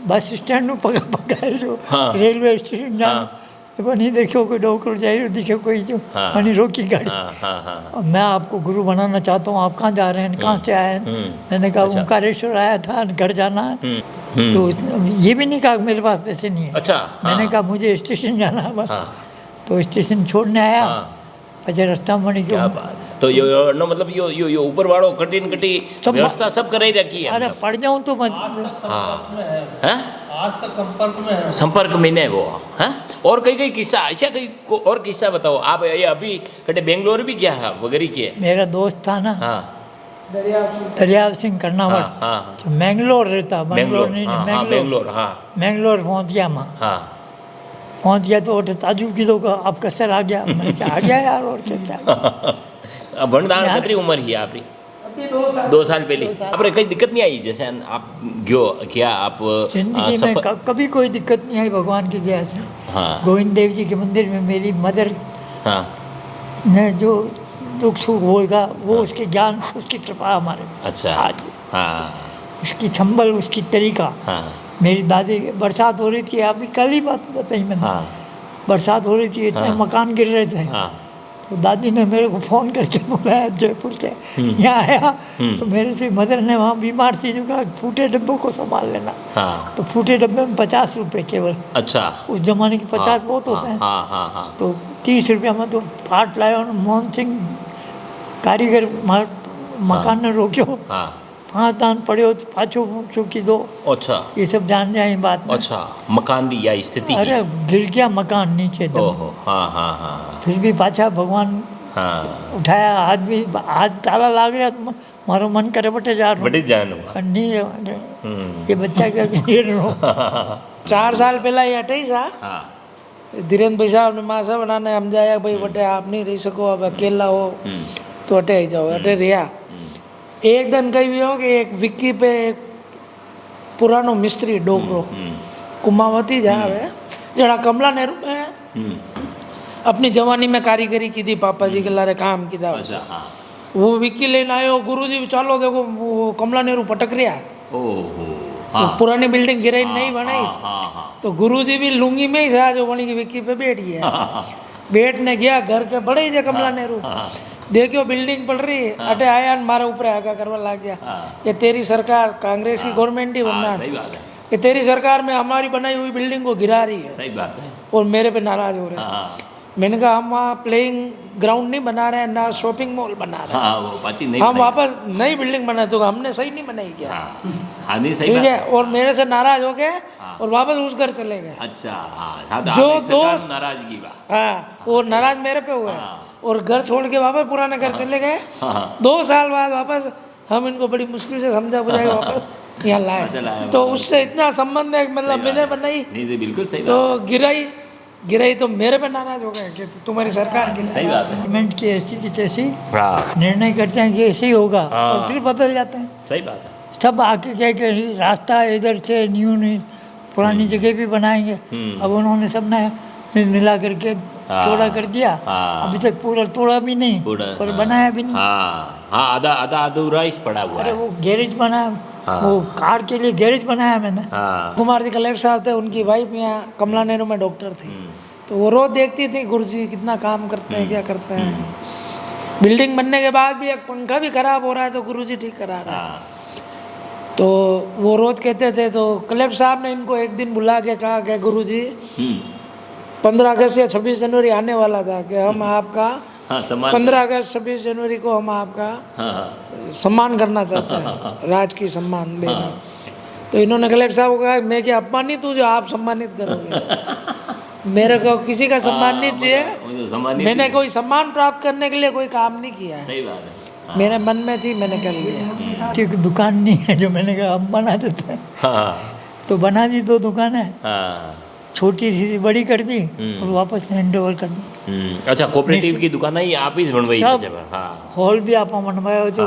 बस स्टैंड में पगा पगा है जो हाँ। रेलवे स्टेशन जाना, हाँ। तो नहीं देखियो कोई डॉक्टर जाए, दिखे कोई जो हाँ। मनी रोकी गाड़ी। हाँ हाँ हाँ और मैं आपको गुरु बनाना चाहता हूँ, आप कहाँ जा रहे हैं, कहाँ से आए हैं? मैंने कहा अच्छा। ओंकारेश्वर आया था, घर जाना है। तो ये भी नहीं कहा कि मेरे पास पैसे नहीं है। अच्छा मैंने हाँ, कहा मुझे स्टेशन जाना है बस। हाँ तो स्टेशन छोड़ने आया, हाँ પછી રસ્તામાં મળી क्या ગયો। बात है। तो यो मतलब यो ऊपर वालों कठिन कटी सब व्यवस्था सब कराई रखी है अरे मतलब। पड़ जाऊँ तो मत, हाँ हैं? आज तक संपर्क में है। संपर्क में नहीं वो हैं? और कई कई किस्सा ऐसा कई और किस्सा बताओ आप, ये अभी कटे बेंगलोर भी गया है वगैरह किए? मेरा दोस्त था ना हाँ दरियाव सिंह हाँ कर्नावट, हाँ जो मैंगलोर रहता, बेंगलोर बैंगलोर नहीं, हाँ हाँ मैंगलोर, बेंगलोर हाँ मैंगलोर पहुँच गया मैं। हाँ पहुँच गया तो उठे ताजू की तो आप कसर आ गया, मैं क्या आ गया यार, और क्या वनदान कितनी उम्र ही है आपकी? 2 साल पहले आपने कई दिक्कत नहीं आई जैसे आप गयो क्या आप जिंदगी में कभी कोई दिक्कत नहीं आई भगवान की दया से। हाँ गोविंद देव जी के मंदिर में मेरी मदर हाँ ने जो दुख सुख होगा वो उसके ज्ञान, उसकी कृपा हमारे अच्छा आज, हाँ उसकी संभल, उसकी तरीका। हाँ मेरी दादी, बरसात हो रही थी, अभी कल ही बात बताई मैंने, हाँ बरसात हो रही थी, इतने हाँ। मकान गिर रहे थे। हाँ तो दादी ने मेरे को फ़ोन करके बुलाया जयपुर से, यहाँ आया तो मेरे से मदर ने वहाँ बीमार थी जो कहा फूटे डब्बों को संभाल लेना। हाँ तो फूटे डब्बे में 50 रुपये केवल, अच्छा उस जमाने के 50 बहुत होते हैं। हाँ हाँ हाँ तो 30 रुपया में तो फाट लाया, और मोहन सिंह कारीगर मकान ने रोक्यो, हाँ 5 दान पड़े तो पाछो चूकी दो, अच्छा ये सब जान जाए बात में। अच्छा मकान भी या स्थिति अरे गिर गया मकान नीचे दम। ओहो हाँ हाँ हाँ हाँ फिर भी पाछा भगवान હા उठाया हाथ भी हाथ ताला लाग रहा तो मारो मन करे बटे जा બટી જ જવાનું पर नहीं रहने। હમ. ये बच्चा क्या क्लियर हो 4 साल पहला ये हटे सा હા धीरेन्द्र भाई साहब ने माँ साहब बनाने हम जाया भाई बटे आप नहीं रह सको अब अकेला हो હમ. तो हटे ही जाओ हटे रिया एक दिन कही भी हो कि एक विक्की पे एक पुरानो मिस्त्री डोकरो હમ. कुमावती जावे जरा कमला नेहरू में હમ. अपनी जवानी में कारीगरी की थी पापा जी के लारे काम की था અચ્છા હા वो विक्की लेने आए और गुरु जी चलो देखो वो कमला नेहरू पटक रहा है ઓહો वो હા पुरानी बिल्डिंग गिराई नहीं बनाई હા હા હા तो गुरुजी भी लुंगी में ही था जो बनी की विक्की पे बैठ गया बैठने गया घर के बड़े ही थे कमला नेहरू देखियो बिल्डिंग पड़ रही है अटे आया न मारे ऊपर आगा करवा लग गया ये तेरी सरकार कांग्रेस की गवर्नमेंट ही बनना સહી વાત है ये तेरी सरकार में हमारी बनाई हुई बिल्डिंग को गिरा रही है सही बात है और मेरे पे नाराज हो रहे हैं हाँ मैंने कहा हम वहाँ प्लेइंग ग्राउंड नहीं बना रहे हैं ना शॉपिंग मॉल बना रहे हैं हाँ वो पाची नहीं हम बनाई। वापस नई बिल्डिंग बनाए तो हमने सही नहीं बनाई क्या हाँ हाँ नहीं सही ठीक बात है और मेरे से नाराज हो गए और वापस उस घर चले गए अच्छा हाँ हाँ तो जो आपकी सरकार दोस्त- नाराजगी बा हाँ और नाराज मेरे पे हुए और घर छोड़ के वापस पुराने घर चले गए 2 साल बाद वापस हम इनको बड़ी मुश्किल से समझा बुझा के वापस यहाँ अच्छा, लाए लाए तो उससे इतना संबंध है कि मतलब मैंने बनाई नहीं तो बिल्कुल सही तो बात गिराई तो मेरे पे नाराज हो गए कि तुम्हारी सरकार की सही बात है गवर्नमेंट की ऐसी की तैसी हाँ निर्णय करते हैं कि ऐसे ही होगा हाँ। और फिर बदल जाते हैं सही बात है सब आके कह के रास्ता इधर से न्यू नहीं पुरानी जगह भी बनाएंगे अब उन्होंने सब ने मिला करके हाँ। चौड़ा कर दिया हाँ। अभी तक पूरा तोड़ा भी नहीं पूरा, और हाँ। बनाया भी नहीं हाँ हाँ आधा आधा अधूरा ही पड़ा हुआ अरे है वो गैरेज बनाया हाँ। वो कार के लिए गैरेज बनाया मैंने हाँ कुमार जी कलेक्टर साहब थे उनकी वाइफ यहाँ कमला नेहरू में डॉक्टर थी तो वो रोज देखती थी गुरु जी कितना काम करते हैं क्या करते हैं बिल्डिंग बनने के बाद भी एक पंखा भी खराब हो रहा है तो गुरु जी ठीक करा रहा है हाँ तो वो रोज कहते थे तो कलेक्टर साहब ने इनको एक दिन बुला के कहा कि गुरु जी 15 अगस्त या 26 जनवरी आने वाला था कि हम आपका हाँ सम्मान 15 अगस्त 26 जनवरी को हम आपका हाँ हाँ सम्मान करना चाहते हैं राजकीय सम्मान देना तो इन्होंने कलेक्टर साहब को कहा मैं क्या अपमानित हूँ जो आप सम्मानित करोगे मेरे को किसी का सम्मान नहीं चाहिए वो तो सम्मानित मैंने ही- कोई सम्मान प्राप्त करने के लिए कोई काम नहीं किया है सही बात है मेरे मन में थी मैंने कर लिया ठीक दुकान नहीं है जो मैंने कहा हम बना देते हैं हाँ तो बना दी 2 दुकानें हाँ छोटी सी बड़ी कर दी और वापस हैंड ओवर कर दी अच्छा कोऑपरेटिव की दुकान है आप ही बनवाई सब। है हाँ हॉल भी आप बनवाया जो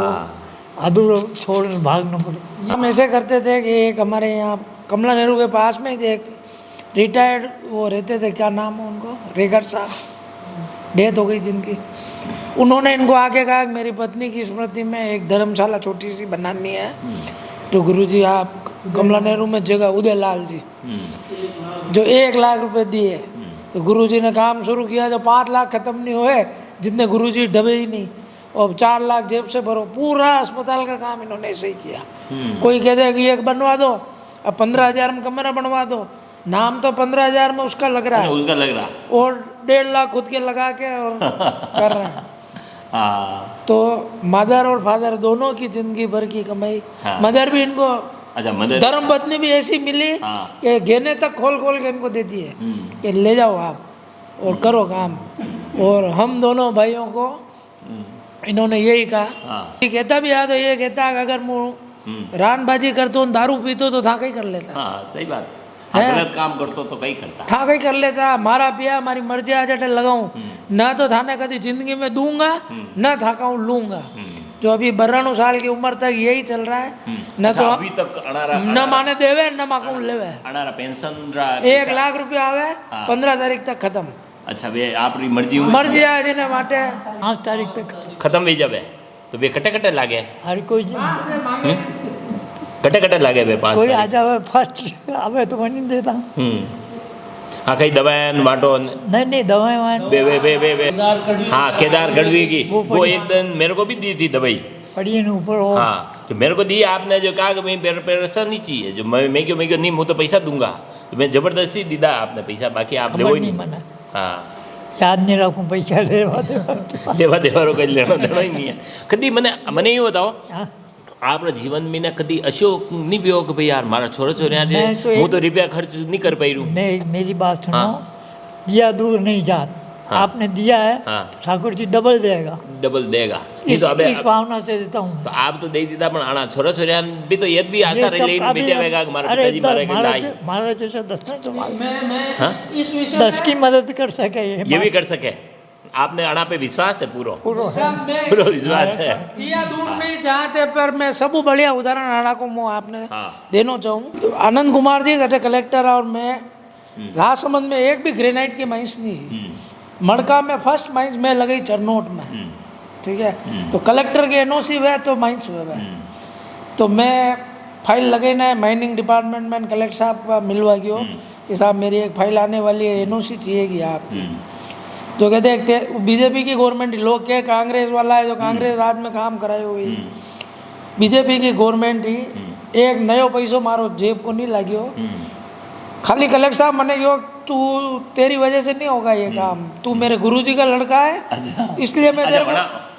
अधूरा छोड़ भाग न पड़े हम ऐसे करते थे कि एक हमारे यहाँ कमला नेहरू के पास में एक रिटायर्ड वो रहते थे क्या नाम है उनको रेगर साहब डेथ हो गई जिनकी उन्होंने इनको आके कहा कि मेरी पत्नी की स्मृति में एक धर्मशाला छोटी सी बनानी है तो गुरुजी आप कमला नेहरू में जगह उदयलाल जी जो 1 लाख रुपए दिए तो गुरुजी ने काम शुरू किया जो 5 लाख खत्म नहीं हुए जितने गुरुजी डबे ही नहीं और 4 लाख जेब से भरो पूरा अस्पताल का काम इन्होंने ऐसे ही किया कोई कहते हैं कि एक बनवा दो अब 15,000 में कमरा बनवा दो नाम तो 15,000 में उसका लग रहा है उसका लग रहा और 1.5 लाख खुद के लगा के और कर रहे हैं हाँ तो मदर और फादर दोनों की जिंदगी भर की कमाई हाँ। मदर भी इनको अच्छा मदर धर्म पत्नी भी ऐसी मिली हाँ। कि गहने तक खोल खोल के इनको दे दिए कि ले जाओ आप और करो काम और हम दोनों भाइयों को इन्होंने यही कहा हाँ। ये कहता भी है तो ये कहता है कि अगर मैं रानबाजी करता हूँ दारू पीतो तो था कहीं कर लेता हाँ सही बात है हाँ, है। गलत काम करतो तो कई करता था कहीं कर लेता मारा पिया हमारी मर्जी आ जाटे लगाऊं ना तो थाने कभी जिंदगी में दूंगा ना था कहूँ लूंगा जो अभी 92 साल की उम्र तक यही चल रहा है न अच्छा, तो अभी तक अनारा न माने देवे न माकू लेवे अनारा पेंशन रा 1 लाख रुपया आवे 15 तारीख तक खत्म अच्छा वे आपरी मर्जी मर्जी आ जिन्हें माटे 5 तारीख तक खत्म भी जावे तो वे कटे कटे लागे हर कोई कटे कटे लागे वे 5 कोई आ जावे फर्स्ट आवे तो मैं नहीं देता हाँ कई दवाएं बांटो नहीं दवाएं वहाँ वे हाँ केदार गढ़वी की वो एक दिन मेरे को भी दी थी दवाई पड़ी है ना ऊपर हो हाँ तो मेरे को दी आपने जो कहा कि मैं पैसा नहीं चाहिए जो मैं क्यों नहीं मैं तो पैसा दूंगा तो मैं जबरदस्ती दीदा आपने पैसा बाकी आप खबर लेवो ही नहीं नहीं मना हाँ याद नहीं रखूँ पैसा लेवा देवारो कहीं लेना देना ही नहीं है कभी મને એવું बताओ हाँ આપણા જીવનમાં ને કદી અશો નહીં પીવો કે ભાઈ યાર મારા છોરા છોરિયા मैं तो હું एक- તો રૂપિયા ખર્ચ નહીં કરી પાઈ मेरी बात सुनो दिया दूर नहीं जात आपने दिया है हाँ। तो ठाकुर जी डबल देगा। डबल देगा नहीं तो अबे इस भावना से देता हूँ। तो आप तो दे दीदा पण आना छोरा छोरियान भी तो ये भी आशा रही लेकिन बेटे वेगा मारे पिताजी मारे के लाई महाराज जैसा दस ने तो मैं हाँ? इस विषय दस की मदद कर सके ये भी कर सके आपने अणा पे विश्वास है पूरो पूरा साहब, मैं पूरो विश्वास है दिया दूर नहीं चाहते पर मैं सब बढ़िया उदाहरण आना को मुँह आपने हाँ। देना चाहूँ। आनंद कुमार जी जटे कलेक्टर और मैं राजसमंद में एक भी ग्रेनाइट की माइंस नहीं, मड़का में फर्स्ट माइंस में लगी चरनोट में, ठीक है। तो कलेक्टर के एनओसी हुए तो माइंस हुए, तो मैं फाइल लगे ना माइनिंग डिपार्टमेंट में कलेक्टर साहब का मिलवा गयो कि साहब मेरी एक फाइल आने वाली है, एनओसी चाहिएगी आप। तो कहते देखते बीजेपी की गवर्नमेंट, लोग के कांग्रेस वाला है जो कांग्रेस राज में काम कराए हुई, बीजेपी की गवर्नमेंट ही एक नयो पैसो मारो जेब को नहीं लाग्यो। खाली कलेक्टर साहब मने यो तू तेरी वजह से नहीं होगा ये काम, तू मेरे गुरुजी का लड़का है इसलिए मैं तेरे को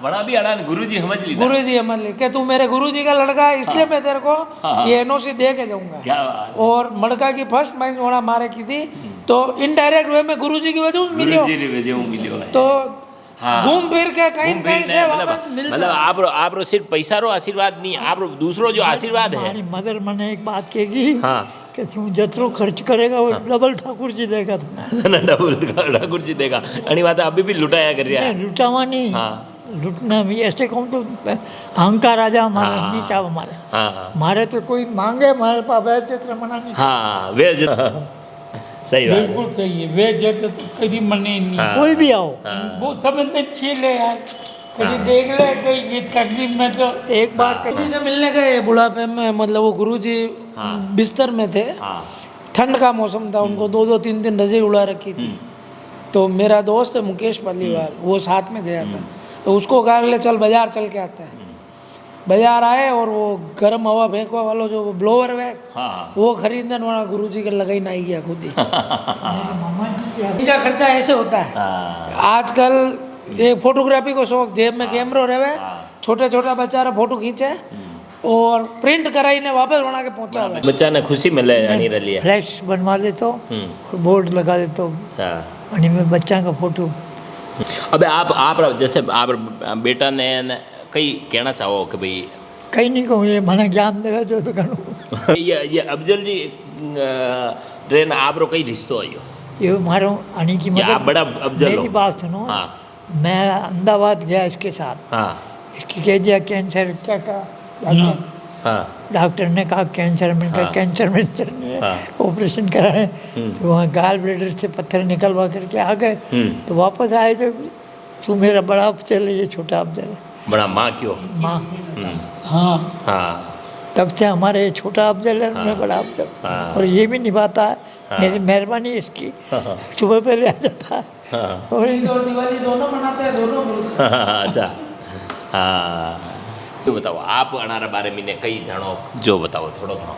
बड़ा भी अड़ा गुरुजी समझ ली गुरुजी समझ ली कि तू मेरे गुरुजी का लड़का है इसलिए मैं तेरे को ये एनओसी दे के जाऊंगा। क्या बात और मड़का की फर्स्ट माइंस वोड़ा मारे की थी तो इनडायरेक्ट वे में गुरुजी की वजह से मिलियो, गुरुजी री वजह मिलियो है तो हाँ। घूम फिर के कहीं कहीं से मतलब वापस मिल मतलब आप रो सिर्फ पैसा रो आशीर्वाद नहीं आप रो दूसरो जो आशीर्वाद है हमारी मदर मैंने एक बात कही हाँ कि तू जतरो खर्च करेगा वो डबल ठाकुर जी देगा तुम्हें। डबल ठाकुर जी देगा अणी बात अभी भी लुटाया कर रहा है लुटावा नहीं, हाँ। लुटना भी ऐसे कहूँ तो अहंकार आ जा हमारा नहीं चाह हमारे हाँ मारे तो कोई मांगे हमारे पास है तो मना नहीं। हाँ वे सही बात है बिल्कुल सही है। वे जटे तो कभी मने नहीं, हाँ। कोई भी आओ वो समझते चले यार, कभी देख ले कहीं ये तकलीफ में तो एक बार गुरुजी से मिलने गए बुढ़ापे में, मतलब वो गुरुजी बिस्तर में थे, हाँ ठंड का मौसम था, उनको 2-2 3 रजाई उड़ा रखी थी। तो मेरा दोस्त है मुकेश पालीवाल, वो साथ में गया था, तो उसको कहा ले चल बाजार चल के आते हैं। बाजार आए और वो गर्म हवा फेंकवा वाला जो ब्लोवर है हाँ वो खरीदने वाला गुरुजी के लगाई ना गया खुद ही। इनका खर्चा ऐसे होता है हाँ आजकल। एक फोटोग्राफी को शौक, जेब में कैमरो रहे, छोटे छोटा बच्चा रहा फोटो खींचे और प्रिंट कराई ने वापस बना के पहुंचा हुआ। बच्चा ने खुशी मिले अणी रली है फ्लैक्स बनवा देता हूँ और बोर्ड लगा देता हूँ हाँ उन्हीं में बच्चा का फोटो। अबे आप जैसे आप बेटा ने कई कहना चाहो कि भाई कहीं नहीं कहूँ ये मैंने ज्ञान देगा जो तो करूँ। ये अफजल जी ट्रेन आप रो कई रिश्तो आयो ये मारो आने की ये आप मदद बड़ा अफजल मेरी हो बात सुनो। हाँ मैं अहमदाबाद गया इसके साथ, हाँ इसकी कह दिया कैंसर, क्या कहा हाँ डॉक्टर ने कहा कैंसर, मैंने कहा कैंसर में नहीं है, हाँ। ऑपरेशन कराए तो वहाँ गाल ब्लेडर से पत्थर निकलवा करके आ गए। तो वापस आए तो तू मेरा बड़ा अफजल है, ये छोटा अफजल है। बड़ा माँ क्यों माँ हाँ हाँ तब से हमारे ये छोटा अफजल है, मैं बड़ा अफजल, और ये भी निभाता है। मेरी मेहरबानी इसकी, सुबह पहले आ जाता है और ईद और दिवाली दोनों मनाते हैं, दोनों मिलते हैं। अच्छा हाँ तो बताओ आप अनारा बारे में कई जानो जो बताओ थोड़ा घणो।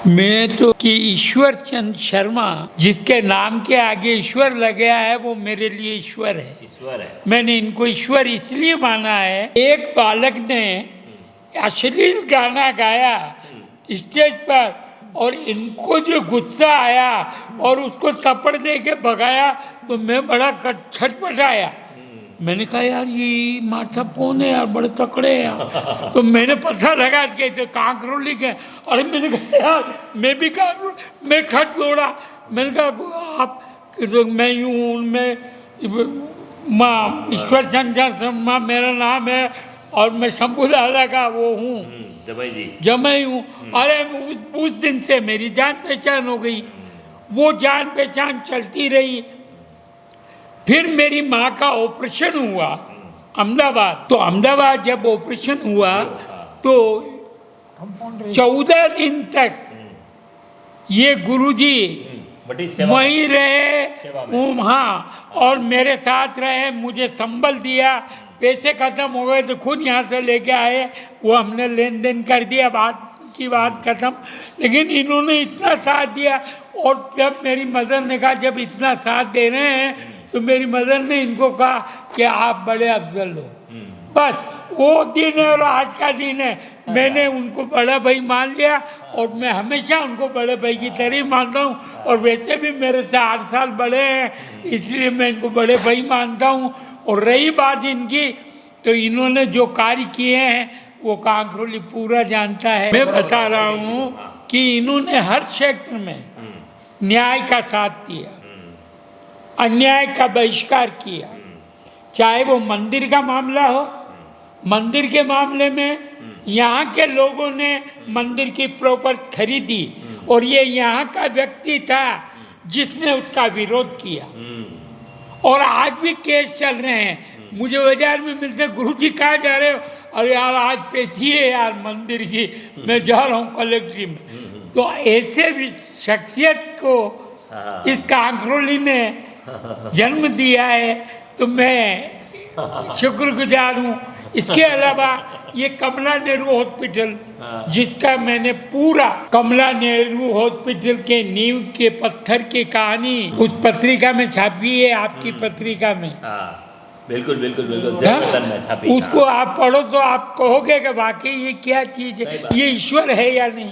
मैं तो कि ईश्वर चंद शर्मा जिसके नाम के आगे ईश्वर लगा है वो मेरे लिए ईश्वर है। ईश्वर है मैंने इनको ईश्वर इसलिए माना है, एक बालक ने अश्लील गाना गाया स्टेज पर और इनको जो गुस्सा आया और उसको थप्पड़ दे के भगाया तो मैं बड़ा छटपटाया। मैंने कहा यार ये मार साहब कौन है यार, बड़े तकड़े हैं यार। तो मैंने पता लगा के तो कांकरोली के, अरे मैंने कहा यार मैं भी कांकरोल, मैं खट दौड़ा। मैंने कहा आप तो मैं यूँ मैं माँ ईश्वर चंद्र शर्मा मेरा नाम है और मैं शंभू दादा का वो हूँ जमाई जी जमाई हूँ। अरे उस दिन से मेरी जान पहचान हो गई, वो जान पहचान चलती रही। फिर मेरी माँ का ऑपरेशन हुआ अहमदाबाद, तो अहमदाबाद जब ऑपरेशन हुआ तो 14 दिन तक ये गुरुजी वहीं रहे, हाँ, और मेरे साथ रहे, मुझे संबल दिया। पैसे ख़त्म हो गए तो खुद यहाँ से लेके आए, वो हमने लेन देन कर दिया, बात की बात ख़त्म। लेकिन इन्होंने इतना साथ दिया और जब मेरी मदर ने कहा जब इतना साथ दे रहे हैं तो मेरी मदर ने इनको कहा कि आप बड़े अफजल हो। बस वो दिन है और आज का दिन है। मैंने उनको बड़ा भाई मान लिया और मैं हमेशा उनको बड़े भाई की तरह ही मानता हूँ। और वैसे भी मेरे से 8 साल बड़े हैं, इसलिए मैं इनको बड़े भाई मानता हूँ। और रही बात इनकी, तो इन्होंने जो कार्य किए हैं वो कांकरोली पूरा जानता है। मैं बता रहा हूँ कि इन्होंने हर क्षेत्र में न्याय का साथ दिया, अन्याय का बहिष्कार किया। चाहे वो मंदिर का मामला हो, मंदिर के मामले में यहाँ के लोगों ने मंदिर की प्रॉपर्टी खरीदी और ये यहाँ का व्यक्ति था जिसने उसका विरोध किया। और आज भी केस चल रहे हैं। मुझे बाजार में मिलते, गुरुजी कहाँ जा रहे हो? अरे यार आज पेशी है यार मंदिर की, मैं जा रहा हूँ कलेक्ट्री में। तो ऐसे भी शख्सियत को इस कांकरोली ने जन्म दिया है, तो मैं शुक्रगुजार हूँ। इसके अलावा ये कमला नेहरू हॉस्पिटल, जिसका मैंने पूरा कमला नेहरू हॉस्पिटल के नींव के पत्थर की कहानी उस पत्रिका में छापी है, आपकी पत्रिका में। बिल्कुल बिल्कुल बिल्कुल, जयवर्धन में छापी। उसको आप पढ़ो तो आप कहोगे कि वाकई ये क्या चीज है, ये ईश्वर है या नहीं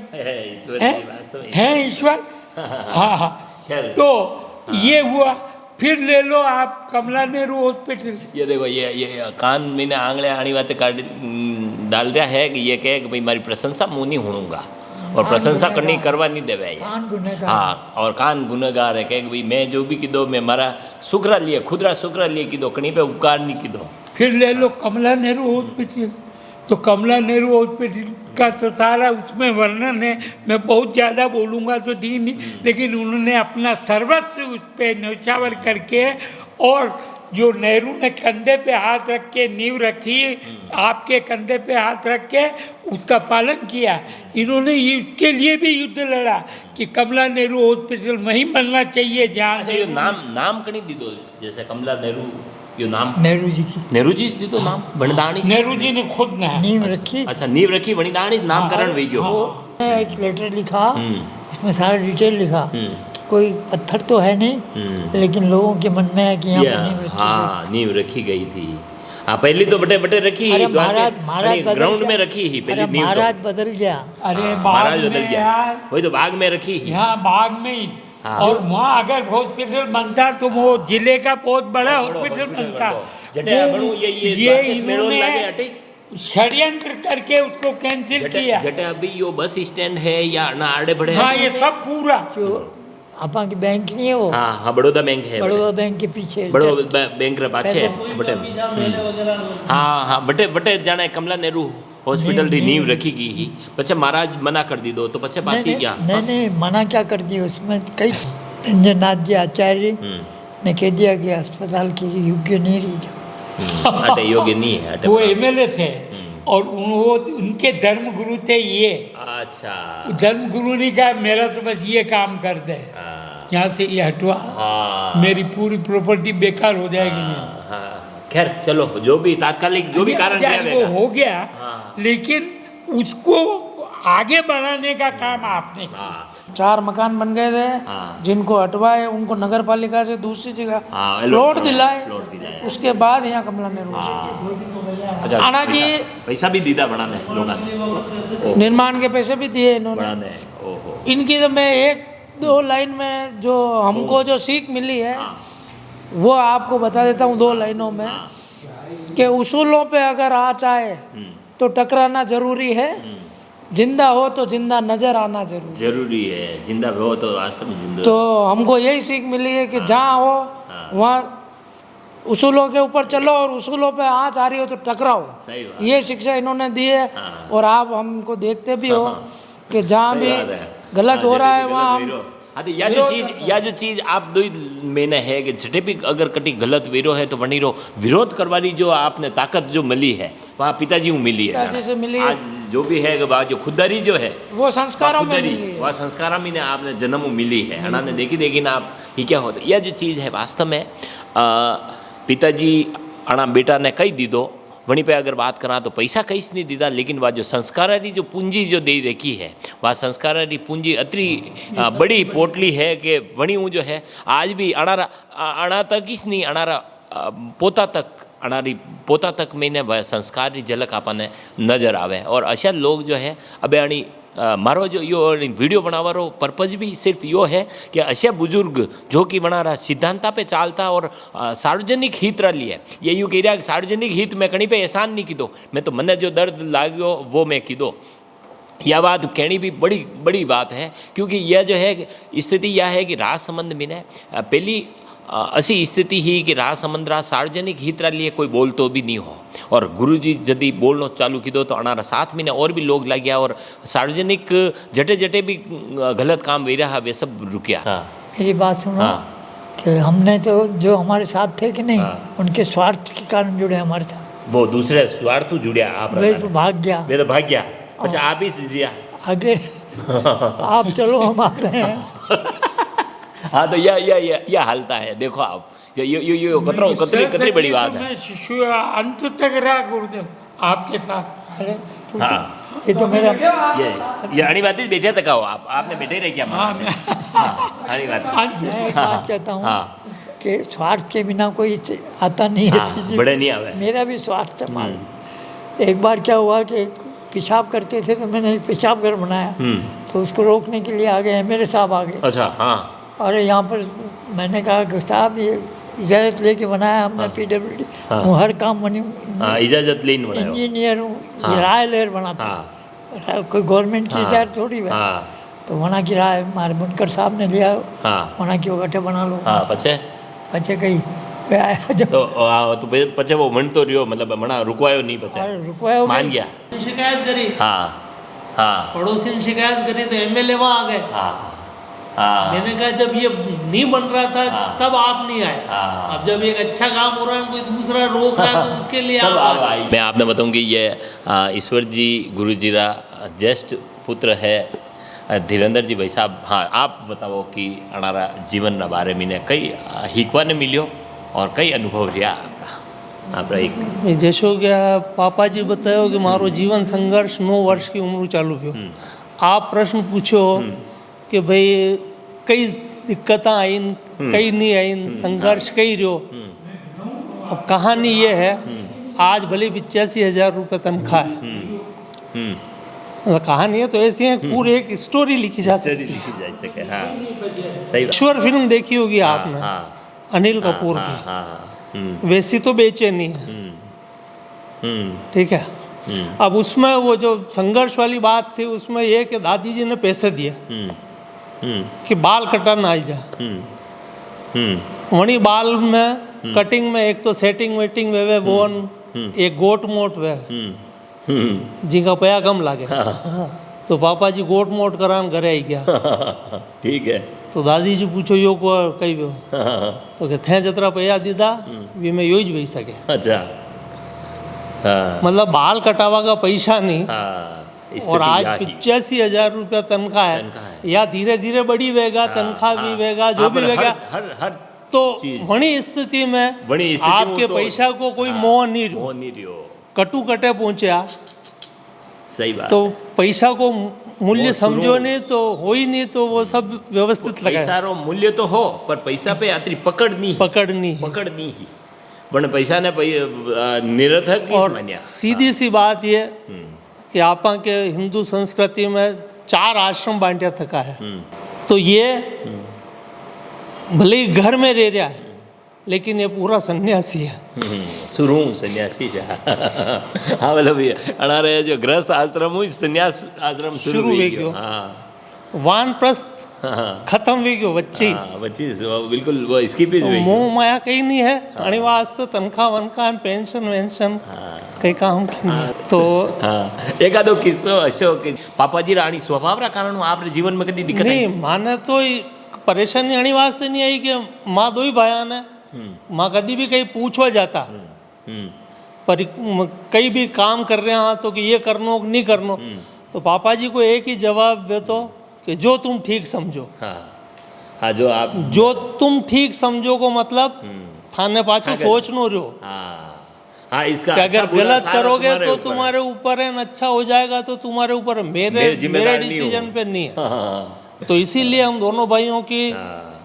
है ईश्वर। हाँ हाँ, तो ये हुआ। फिर ले लो आप कमला नेहरू हॉस्पिटल। ये देखो, ये कान मैंने आंगले आनी बातें काट डाल दिया है कि ये कहे कि भाई मारी प्रशंसा मुँह नहीं हूँगा और प्रशंसा करनी करवा नहीं देवे। हाँ, और कान गुनहगार है, कहे कि भाई मैं जो भी कीधो मैं मारा शुक्र लिए, खुदरा शुक्र लिए कीधो, कहीं पे उपकार नहीं कीधो। फिर ले लो कमला नेहरू हॉस्पिटल। तो कमला नेहरू हॉस्पिटल का तो सारा उसमें वर्णन है, मैं बहुत ज़्यादा बोलूँगा तो ठीक नहीं, लेकिन उन्होंने अपना सर्वस्व उस पर न्यौछावर करके, और जो नेहरू ने कंधे पे हाथ रख के नींव रखी, आपके कंधे पे हाथ रख के उसका पालन किया। इन्होंने इसके लिए भी युद्ध लड़ा कि कमला नेहरू हॉस्पिटल वहीं बनना चाहिए जहाँ। अच्छा, ये नाम कहीं दी दो, जैसे कमला नेहरू, यो नाम नेहरू जी की, नेहरू जी दी तो नाम वणिदाणी नेहरू जी ने खुद नींव रखी। अच्छा, नींव रखी, वणिदाणी नामकरण हुई गयो। एक लेटर लिखा, उसमें सारा डिटेल लिखा। कोई पत्थर तो है नहीं, लेकिन लोगों के मन में है कि यहाँ पर नींव रखी। हाँ, नींव रखी गई थी। हाँ, पहले तो बटे बटे रखी ही, महाराज ग्राउंड में रखी ही पहले नींव। महाराज बदल गया। अरे महाराज बाग बदल में गया, यार, वही तो बाग में रखी ही। यहाँ बाग में ही। हाँ। और वहाँ अगर हॉस्पिटल बनता तो वो जिले का बहुत बड़ा हॉस्पिटल बनता। ये इन्होंने षड्यंत्र करके उसको कैंसिल किया। जटे अभी यो बस स्टैंड है या ना आड़े बड़े? हाँ, ये सब पूरा जो आपा की बैंक नहीं है वो, हाँ हाँ, बड़ौदा बैंक है, बड़ौदा बैंक के पीछे, बड़ौदा बैंक रे पाछे बटे। हाँ हाँ, बटे बटे जाने कमला नेहरू हॉस्पिटल री नींव रखी गई ही, पछे महाराज मना कर दी दो, तो पछे पाछी क्या? नहीं, मना क्या कर दी, उसमें कई रंजननाथ जी आचार्य ने कह दिया कि अस्पताल के योग्य नहीं रही। अटे योग्य नहीं है, वो एमएलए थे और वो उनके धर्मगुरु थे ये। अच्छा, धर्मगुरु ने कहा मेरा तो बस ये काम कर दे, यहाँ से ये हटवा, मेरी पूरी प्रॉपर्टी बेकार हो जाएगी। नहीं, खैर चलो, जो भी तात्कालिक जो भी कारण वो हो गया, लेकिन उसको आगे बढ़ाने का काम आपने किया। 4 मकान बन गए थे, जिनको हटवाए उनको नगर पालिका से दूसरी जगह प्लॉट दिलाए, उसके बाद यहाँ कमला नेहरू आना की पैसा भी दीदा बनाने लोगों, निर्माण के पैसे भी दिए इन्होंने। इनकी तो मैं 1-2 लाइन में जो हमको जो सीख मिली है वो आपको बता देता हूँ 2 लाइनों में, कि उसूलों पे अगर आँच आए तो टकराना जरूरी है, जिंदा हो तो जिंदा नजर आना जरूरी है, जिंदा हो तो आसम जिंदा। तो हमको यही सीख मिली है कि जहाँ हो वहाँ उसूलों के ऊपर चलो, और उसूलों पे आँच आ रही हो तो टकराओ। ये शिक्षा इन्होंने दी है। और आप हमको देखते भी हो कि जहाँ भी गलत हो रहा है वहाँ हम या जो चीज आप दो मैंने है कि जटे भी अगर कटी गलत वीरो है तो वनी रो विरोध करवानी जो आपने ताकत जो मिली है वहाँ पिताजी को मिली है, पिताजी से मिली है। आज जो भी है जो खुददारी जो है वो संस्कारों में मिली है, वह संस्कारों में आपने जन्म मिली है। अना ने देखी ना आप ये क्या होता, यह जो चीज़ है वास्तव में पिताजी अना बेटा ने कही दी दो, वहीं पे अगर बात करा तो पैसा कहीं नहीं दीदा, लेकिन वह जो संस्कारारी जो पूंजी जो दे रखी है, वह संस्कारारी पूंजी अतरी बड़ी पोटली है कि वणी जो है आज भी अणारा अणा तक ही नहीं, अणारा पोता तक अणारी पोता तक मैंने संस्कार की झलक आपने नजर आवे। और अशा लोग जो है अबे अणी मारो जो यो वीडियो बनावारो पर्पज भी सिर्फ यो है कि अशा बुजुर्ग जो कि बनारा सिद्धांता पे चालता और सार्वजनिक हित रही है। ये यूँ कह रहा कि सार्वजनिक हित में कहीं पे एहसान नहीं कीधो, मैं तो मने जो दर्द लागो वो मैं कीधो। यह बात कहनी भी बड़ी बड़ी बात है, क्योंकि यह जो है स्थिति यह है कि राजसमंद में ने पहली ऐसी स्थिति ही कि राजसमंद रा सार्वजनिक हित रा लिए कोई बोलतो भी नहीं हो, और गुरुजी जदी बोलना चालू की दो तो अनारा 7 महीने और भी लोग लग गया, और सार्वजनिक जटे जटे भी गलत काम वे रहा वे सब रुकिया। मेरी बात सुनो कि हमने तो जो हमारे साथ थे कि नहीं, उनके स्वार्थ के कारण जुड़े हमारे साथ। वो दूसरे स्वार्थ जुड़िया आप वे तो भाग गया, वे तो भाग गया। अच्छा आप ही दिया आगे आप चलो हम आते हैं। हाँ तो यह हालता है। देखो आप यो कतरी बड़ी बात है। मैं शिशु अंत तक रहा गुरुदेव आपके साथ। अरे तू हाँ ये तो मेरा ये अणी बात ही बैठे तक आओ आपने बैठे रहे क्या? हाँ अणी बात मैं एक बात कहता हूँ कि स्वार्थ के बिना कोई आता नहीं है चीज़ें। बड़े नहीं आवे। मेरा भी स्वार्थ था मान। एक बार क्या हुआ कि पेशाब करते थे तो मैंने पेशाब घर बनाया, तो उसको रोकने के लिए आ गए मेरे साहब आ गए। अच्छा हाँ। और यहाँ पर मैंने कहा कि साहब ये इजाज़त लेके बनाया हमने PWD, हूँ हर काम बनी, इजाजत लेने बनायो। इंजीनियर हूँ, राय लेर बनाता कोई गवर्नमेंट की इजाज़त थोड़ी है। तो वहाँ की राय हमारे बुनकर साहब ने लिया, वहाँ की वगटे बना लो। पचे कही वे आया जब तो पचे वो मन तो रियो मतलब मना रुकवायो नहीं, पचे रुकवायो मान गया। शिकायत करी, हाँ पड़ोसी ने शिकायत करी तो MLA वहाँ आ गए। मैंने कहा जब ये नहीं बन रहा था तब आप नहीं आए, अब जब एक अच्छा काम हो रहा है कोई दूसरा रोक रहा है तो उसके लिए आप आए। मैं आपने बताऊँ कि ये ईश्वर जी गुरु जी रा ज्येष्ठ पुत्र है धीरेन्द्र जी भाई साहब। हाँ आप बताओ कि अनारा जीवन ना बारे में ने कई हिकवा ने मिलियो और कई अनुभव रहा आपका एक जैसो क्या पापा जी बतायो कि मारो जीवन संघर्ष 9 वर्ष की उम्र चालू हुई। आप प्रश्न पूछो कि भाई कई दिक्कत आईन कई नहीं आईन, संघर्ष कई रहो। अब कहानी ये है, आज भले 85,000 रुपये तनख्वाह है, कहानी है तो ऐसी है पूरी एक स्टोरी लिखी जा सकती है। सही ईश्वर फिल्म देखी होगी आपने, अनिल कपूर की, वैसी तो बेचैनी है, ठीक है। अब उसमें वो जो संघर्ष वाली बात थी उसमें ये कि दादी जी ने पैसे दिए कि बाल कटाना आ जा, वही बाल में कटिंग में एक तो सेटिंग वेटिंग वे बोन एक गोट मोट वे जिनका पया कम लागे, तो पापा जी गोट मोट करान घरे आई गया। ठीक है। तो दादी जी पूछो यो को कई वो तो के थे जतरा पया दीदा वी में यो ज वही सके। अच्छा मतलब बाल कटावा का पैसा नहीं। और आज 85,000 रुपया तनख्वाह है, या धीरे धीरे बड़ी वेगा तनख्वाह भी वेगा जो भी वेगा, तो वही स्थिति में आपके पैसा को कोई मोह नहीं रहो, कटु कटे पहुंचा। सही बात। तो पैसा को मूल्य समझो नहीं तो हो ही नहीं, तो वो सब व्यवस्थित लगा। पैसा रो मूल्य तो हो पर पैसा पे यात्री पकड़नी ही पण पैसा ने निरर्थक और सीधी सी बात ये कि आपा के हिंदू संस्कृति में 4 आश्रम बांटा थका है, तो ये भले ही घर में रह रहा है लेकिन ये पूरा सन्यासी है। शुरू सन्यासी हाँ मतलब अनारे जो गृहस्थ आश्रम हुई सन्यास आश्रम शुरू हो गयो। वानप्रस्थ खत्म भी गयो, 25 बिल्कुल वो इसकी भी मोह माया कहीं नहीं है। अणी वास्ते तनख्वाह वनखान पेंशन वेंशन कई काम की नहीं। तो एकादो किस्सो अशो कि पापा जी राणी स्वभाव रा कारण आपरे जीवन में कदी दिक्कत नहीं माने तो परेशानी अणी वास्ते नहीं आई कि माँ 2 ही बयान है, माँ कभी भी कहीं पूछवा जाता पर कई भी काम कर रहे हैं तो कि ये करनो कि नहीं करनो, तो पापा जी को एक ही जवाब दे तो कि जो तुम ठीक समझो। जो तुम ठीक समझो को मतलब थाने पाछू सोचनो रहो। इसका कि अगर गलत करोगे तो तुम्हारे ऊपर है, अच्छा हो जाएगा तो तुम्हारे ऊपर, मेरे डिसीजन पे नहीं है। तो इसीलिए हम दोनों भाइयों की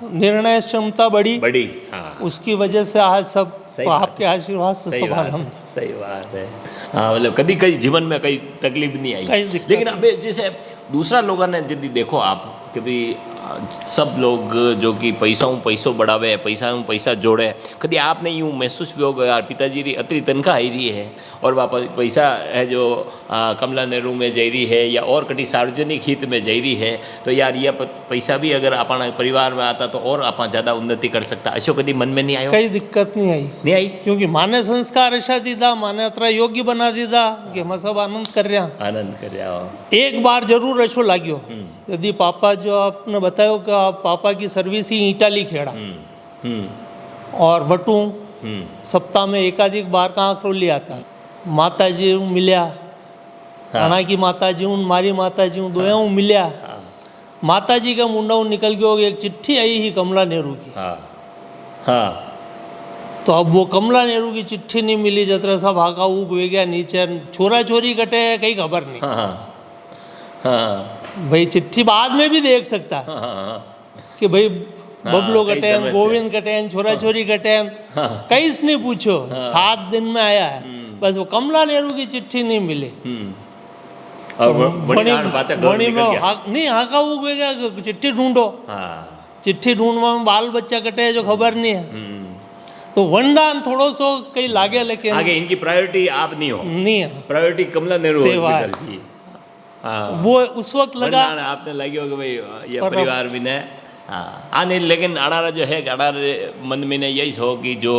निर्णय क्षमता बढ़ी, हाँ उसकी वजह से आज सब सही बात आपके आशीर्वाद से सही सब बात आनंद। है, सही बात है। हाँ मतलब कभी कई जीवन में कई तकलीफ नहीं कई आई, दिक्कत लेकिन अबे जैसे दूसरा लोगों ने यदि देखो आप कि भाई सब लोग जो कि पैसों बढ़ावे, पैसा जोड़े, कभी आपने यूँ महसूस भी होगा यार पिताजी री अतरी तनख्वाह आई रही है और वह पैसा है जो कमला नेहरू में जा रही है या और कटी सार्वजनिक हित में जा रही है, तो यार यह पैसा भी अगर अपना परिवार में आता तो और आप ज़्यादा उन्नति कर सकता, ऐसा कभी मन में नहीं आयो? कई दिक्कत नहीं आई, नहीं आई? क्योंकि माने संस्कार ऐसा दीदा, माने अतरा योग्य बना दीदा कि मैं सब आनंद कर रहा। आनंद कर रहा हो। एक बार जरूर ऐसो लाग्यो, यदि पापा जो आपने बतायो कि आप पापा की सर्विस ही इटाली खेड़ा और वटू सप्ताह में एकाधिक बार का आंकड़ों आता, माता जी मिल्या, अना की माता जी मारी माता जी दोया मिल्या, माता जी का मुंडा निकल गयो, एक चिट्ठी आई ही कमला नेहरू की। हाँ तो अब वो कमला नेहरू की चिट्ठी नहीं मिली, जतरा सब हाका उग वे गया नीचे, छोरा छोरी कटे कहीं खबर नहीं। भाई चिट्ठी बाद में भी देख सकता कि भाई बबलू कटेन, गोविंद कटेन, छोरा छोरी कटेन, कहीं से नहीं पूछो, 7 दिन में आया है, बस वो कमला नेहरू की चिट्ठी नहीं मिली। और बड़ी में नहीं हाका उग गया, चिट्ठी ढूंढो, चिट्ठी ढूंढवा में बाल बच्चा कटे जो खबर नहीं है, तो वरदान थोड़ो सो कहीं लागे, लेकिन आगे इनकी प्रायोरिटी आप नहीं हो, नहीं है, प्रायोरिटी कमला नेहरू सेवा है। हॉस्पिटल की। वो उस वक्त लगा आपने लगी हो कि भाई ये परिवार भी ने नहीं, लेकिन अड़ारा जो है अड़ारे मन में ने यही हो कि जो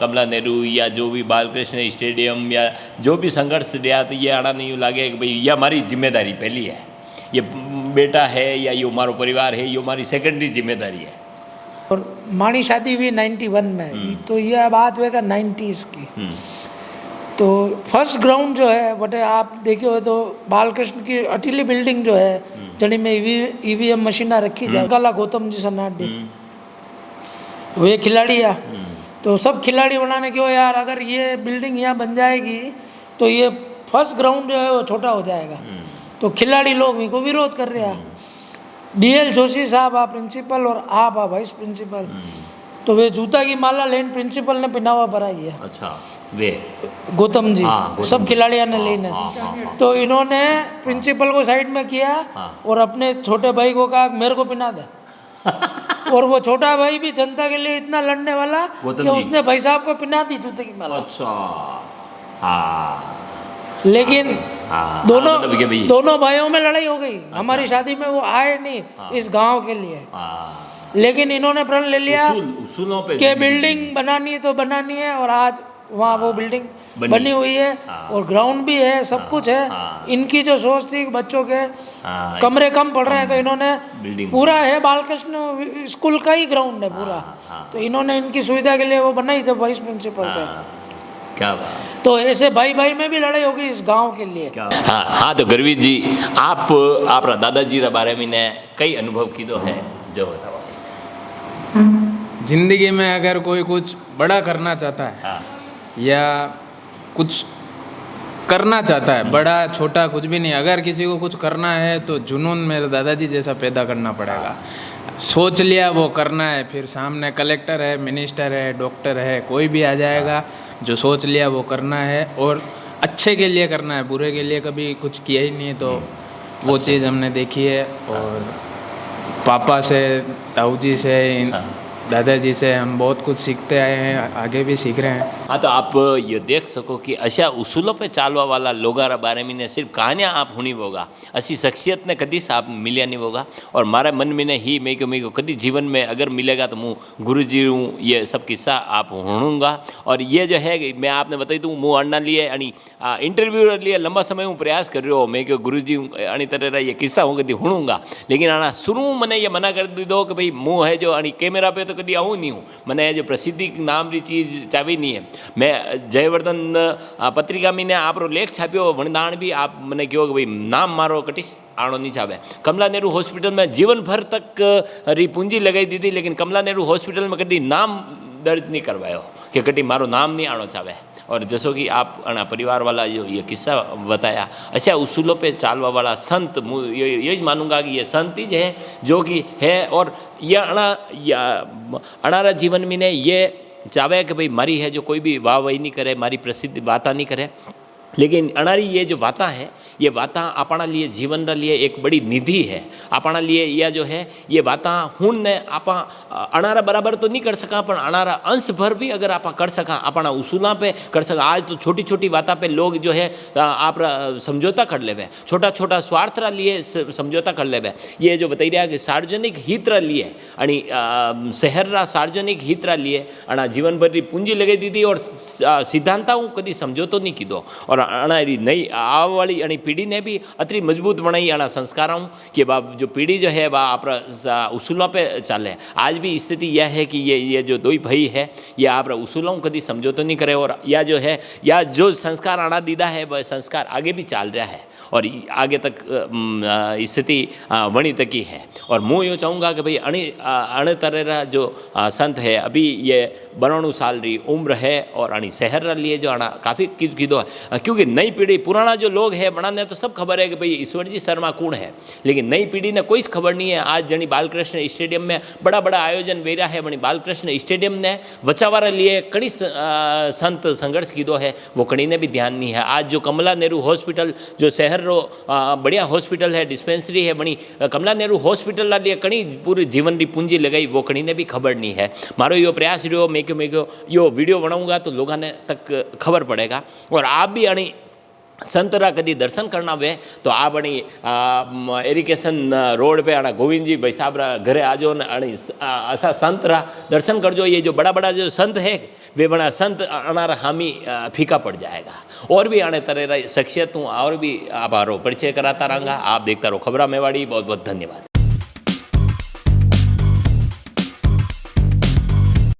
कमला नेहरू या जो भी बालकृष्ण स्टेडियम या जो भी संघर्ष दिया, तो ये अड़ा नहीं लगे कि भाई यह हमारी जिम्मेदारी पहली है, ये बेटा है या ये हमारा परिवार है, ये हमारी सेकेंडरी जिम्मेदारी है। और मानी शादी हुई 91 में, तो यह बात हुएगा 90s की। तो फर्स्ट ग्राउंड जो है बटे आप देखे हो तो बालकृष्ण की अटीली बिल्डिंग जो है जनी में ईवीएम मशीना रखी जाए, कला गौतम जी सन्नाडी वे खिलाड़ी है, तो सब खिलाड़ी बनाने क्यों यार, अगर ये बिल्डिंग यहाँ बन जाएगी तो ये फर्स्ट ग्राउंड जो है वो छोटा हो जाएगा, तो खिलाड़ी लोग भी को विरोध कर रहे हैं। DL जोशी साहब आप प्रिंसिपल और आप वाइस प्रिंसिपल, तो वे जूता की माला लेन प्रिंसिपल ने पिनावा भराई है। अच्छा वे गौतम जी गौतम सब जी। खिलाड़ियों ने लेना, तो इन्होंने प्रिंसिपल को साइड में किया और अपने छोटे भाई को कहा मेरे को पिना दे और वो छोटा भाई भी जनता के लिए इतना लड़ने वाला कि उसने भाई साहब को पिना दी जूते की माला। लेकिन दोनों भाइयों में लड़ाई हो गई। हमारी शादी में वो आए नहीं इस गांव के लिए, लेकिन इन्होंने प्रण ले लिया कि बिल्डिंग बनानी है तो बनानी है, और आज वहाँ वो बिल्डिंग बनी हुई है और ग्राउंड भी है, सब कुछ है। इनकी जो सोच थी बच्चों के कमरे कम पड़ रहे हैं, तो इन्होंने पूरा है बालकृष्ण स्कूल का ही ग्राउंड है पूरा, तो इन्होंने इनकी सुविधा के लिए वो बनाई थे वाइस प्रिंसिपल थे। क्या बात। तो ऐसे भाई भाई में भी लड़ाई होगी इस गांव के लिए। हाँ तो गुरवीर जी आप दादाजी रे बारे में ने कई अनुभव की दो है जो बताओ। जिंदगी में अगर कोई कुछ बड़ा करना चाहता है या कुछ करना चाहता है, बड़ा छोटा कुछ भी नहीं, अगर किसी को कुछ करना है तो जुनून मेरे दादाजी जैसा पैदा करना पड़ेगा। सोच लिया वो करना है, फिर सामने कलेक्टर है, मिनिस्टर है, डॉक्टर है, कोई भी आ जाएगा, जो सोच लिया वो करना है और अच्छे के लिए करना है, बुरे के लिए कभी कुछ किया ही नहीं। तो वो चीज़ हमने देखी है और पापा से, ताऊ जी से, दादाजी से हम बहुत कुछ सीखते आए हैं, आगे भी सीख रहे हैं। हाँ तो आप ये देख सको कि अशा उसूलों पे चालवा वाला लोगारा बारे में ने सिर्फ कहानियाँ आप हुनी होगा, असी शख्सियत ने कदी साहब मिलिया नहीं होगा। और मारे मन में ने ही मैं को कदी जीवन में अगर मिलेगा तो मैं गुरु जी हूँ, ये सब किस्सा आप हुणूंगा। और ये जो है मैं आपने बताई दूँ मुँह अड़ना लिए अणी इंटरव्यू लिए लंबा समय हूँ प्रयास कर रही हो, मैं क्यों गुरु जी अणी तरह ये किस्सा हूँ कदी हुणूंगा, लेकिन आना शुरू मैंने ये मना कर दी दो कि भाई मुँह है जो अणी कैमरा पे तो कभी आऊँ नहीं हूँ, मैंने जो प्रसिद्धि नाम री चीज़ चावी नहीं है। मैं जयवर्धन पत्रिका में ने आप लेख छाप्यो वणदान भी आप मैंने कहो कि भाई नाम मारो कटिस आणो नहीं चाहे। कमला नेहरू हॉस्पिटल में जीवन भर तक री पूंजी लगाई दी थी, लेकिन कमला नेहरू हॉस्पिटल में कभी नाम दर्ज नहीं करवायो कि कटी मारो नाम नहीं आणो चाहे। और जैसो कि आप अणा परिवार वाला जो ये किस्सा बताया, अच्छा उसूलों पे चालवा वाला संत, ये ज मानूंगा कि ये संत ही है जो कि है। और ये अणारा जीवन में ने ये चाहे कि भाई मारी है जो कोई भी वाह वही नहीं करे, मारी प्रसिद्ध वाता नहीं करे, लेकिन अणारी ये जो वाता है, ये वाता अपना लिए जीवन रा लिए एक बड़ी निधि है। अपना लिए यह जो है ये वाता हूँ ने आप अणारा बराबर तो नहीं कर सका, पर अणारा अंश भर भी अगर आप कर सका, अपना उसूला पे कर सका। आज तो छोटी छोटी बातों पे लोग जो है आप समझौता कर लेवे, छोटा छोटा स्वार्थ रा लिए समझौता कर लेवे। ये जो बताई रहा कि सार्वजनिक हित रा लिए अणी शहर रा सार्वजनिक हित रा लिए अणा जीवन भर की पूंजी लगा दी थी और सिद्धांता हूँ कभी समझौतो नहीं कीधो। और अणारी नई आव वाली अणी पीढ़ी ने भी अतरी मजबूत बनाई अणा संस्कारों कि वह जो पीढ़ी जो है वह आप उसूलों पे चले। आज भी स्थिति यह है कि ये जो दो भाई है ये आप उसूलों कभी समझौतो नहीं करे, और यह जो है या जो संस्कार अणा दीदा है वह संस्कार आगे भी चल रहा है और आगे तक स्थिति वणी तकी है। और मैं यूँ चाहूँगा कि भाई अण तरह जो संत है अभी ये 92 साल री उम्र है और अणी शहर रा लिए जो अणा काफ़ी किस कीधो है, क्योंकि नई पीढ़ी पुराना जो लोग है बना ने तो सब खबर है कि भाई ईश्वर जी शर्मा कौन है, लेकिन नई पीढ़ी ने कोई खबर नहीं है। आज जनी बालकृष्ण स्टेडियम में बड़ा बड़ा आयोजन वेरा है, बनी बालकृष्ण स्टेडियम ने बचावा लिए कड़ी संत संघर्ष कीधो है, वो कड़ी ने भी ध्यान नहीं है। आज जो कमला नेहरू हॉस्पिटल जो शहर रो बढ़िया हॉस्पिटल है, डिस्पेंसरी है, बनी कमला नेहरू हॉस्पिटल लिए कड़ी पूरी जीवन की पूंजी लगाई, वो कड़ी ने भी खबर नहीं है। मारो यो प्रयास रहो मैं क्यों यो वीडियो बनाऊंगा तो लोगों ने तक खबर पड़ेगा। और आप भी अणी संतरा कदी दर्शन करना वे तो आप अणी एरिकेशन रोड पे अणा गोविंद जी भाई साहब रा घरे आजो न अणी असा संत रा दर्शन करजो। ये जो बड़ा बड़ा जो संत है वे बड़ा संत अणारा हामी फीका पड़ जाएगा। और भी अणे तरह शख्सियत हूँ और भी आप परिचय कराता रहूँगा। आप देखता रहो खबरा मेवाड़ी। बहुत बहुत धन्यवाद।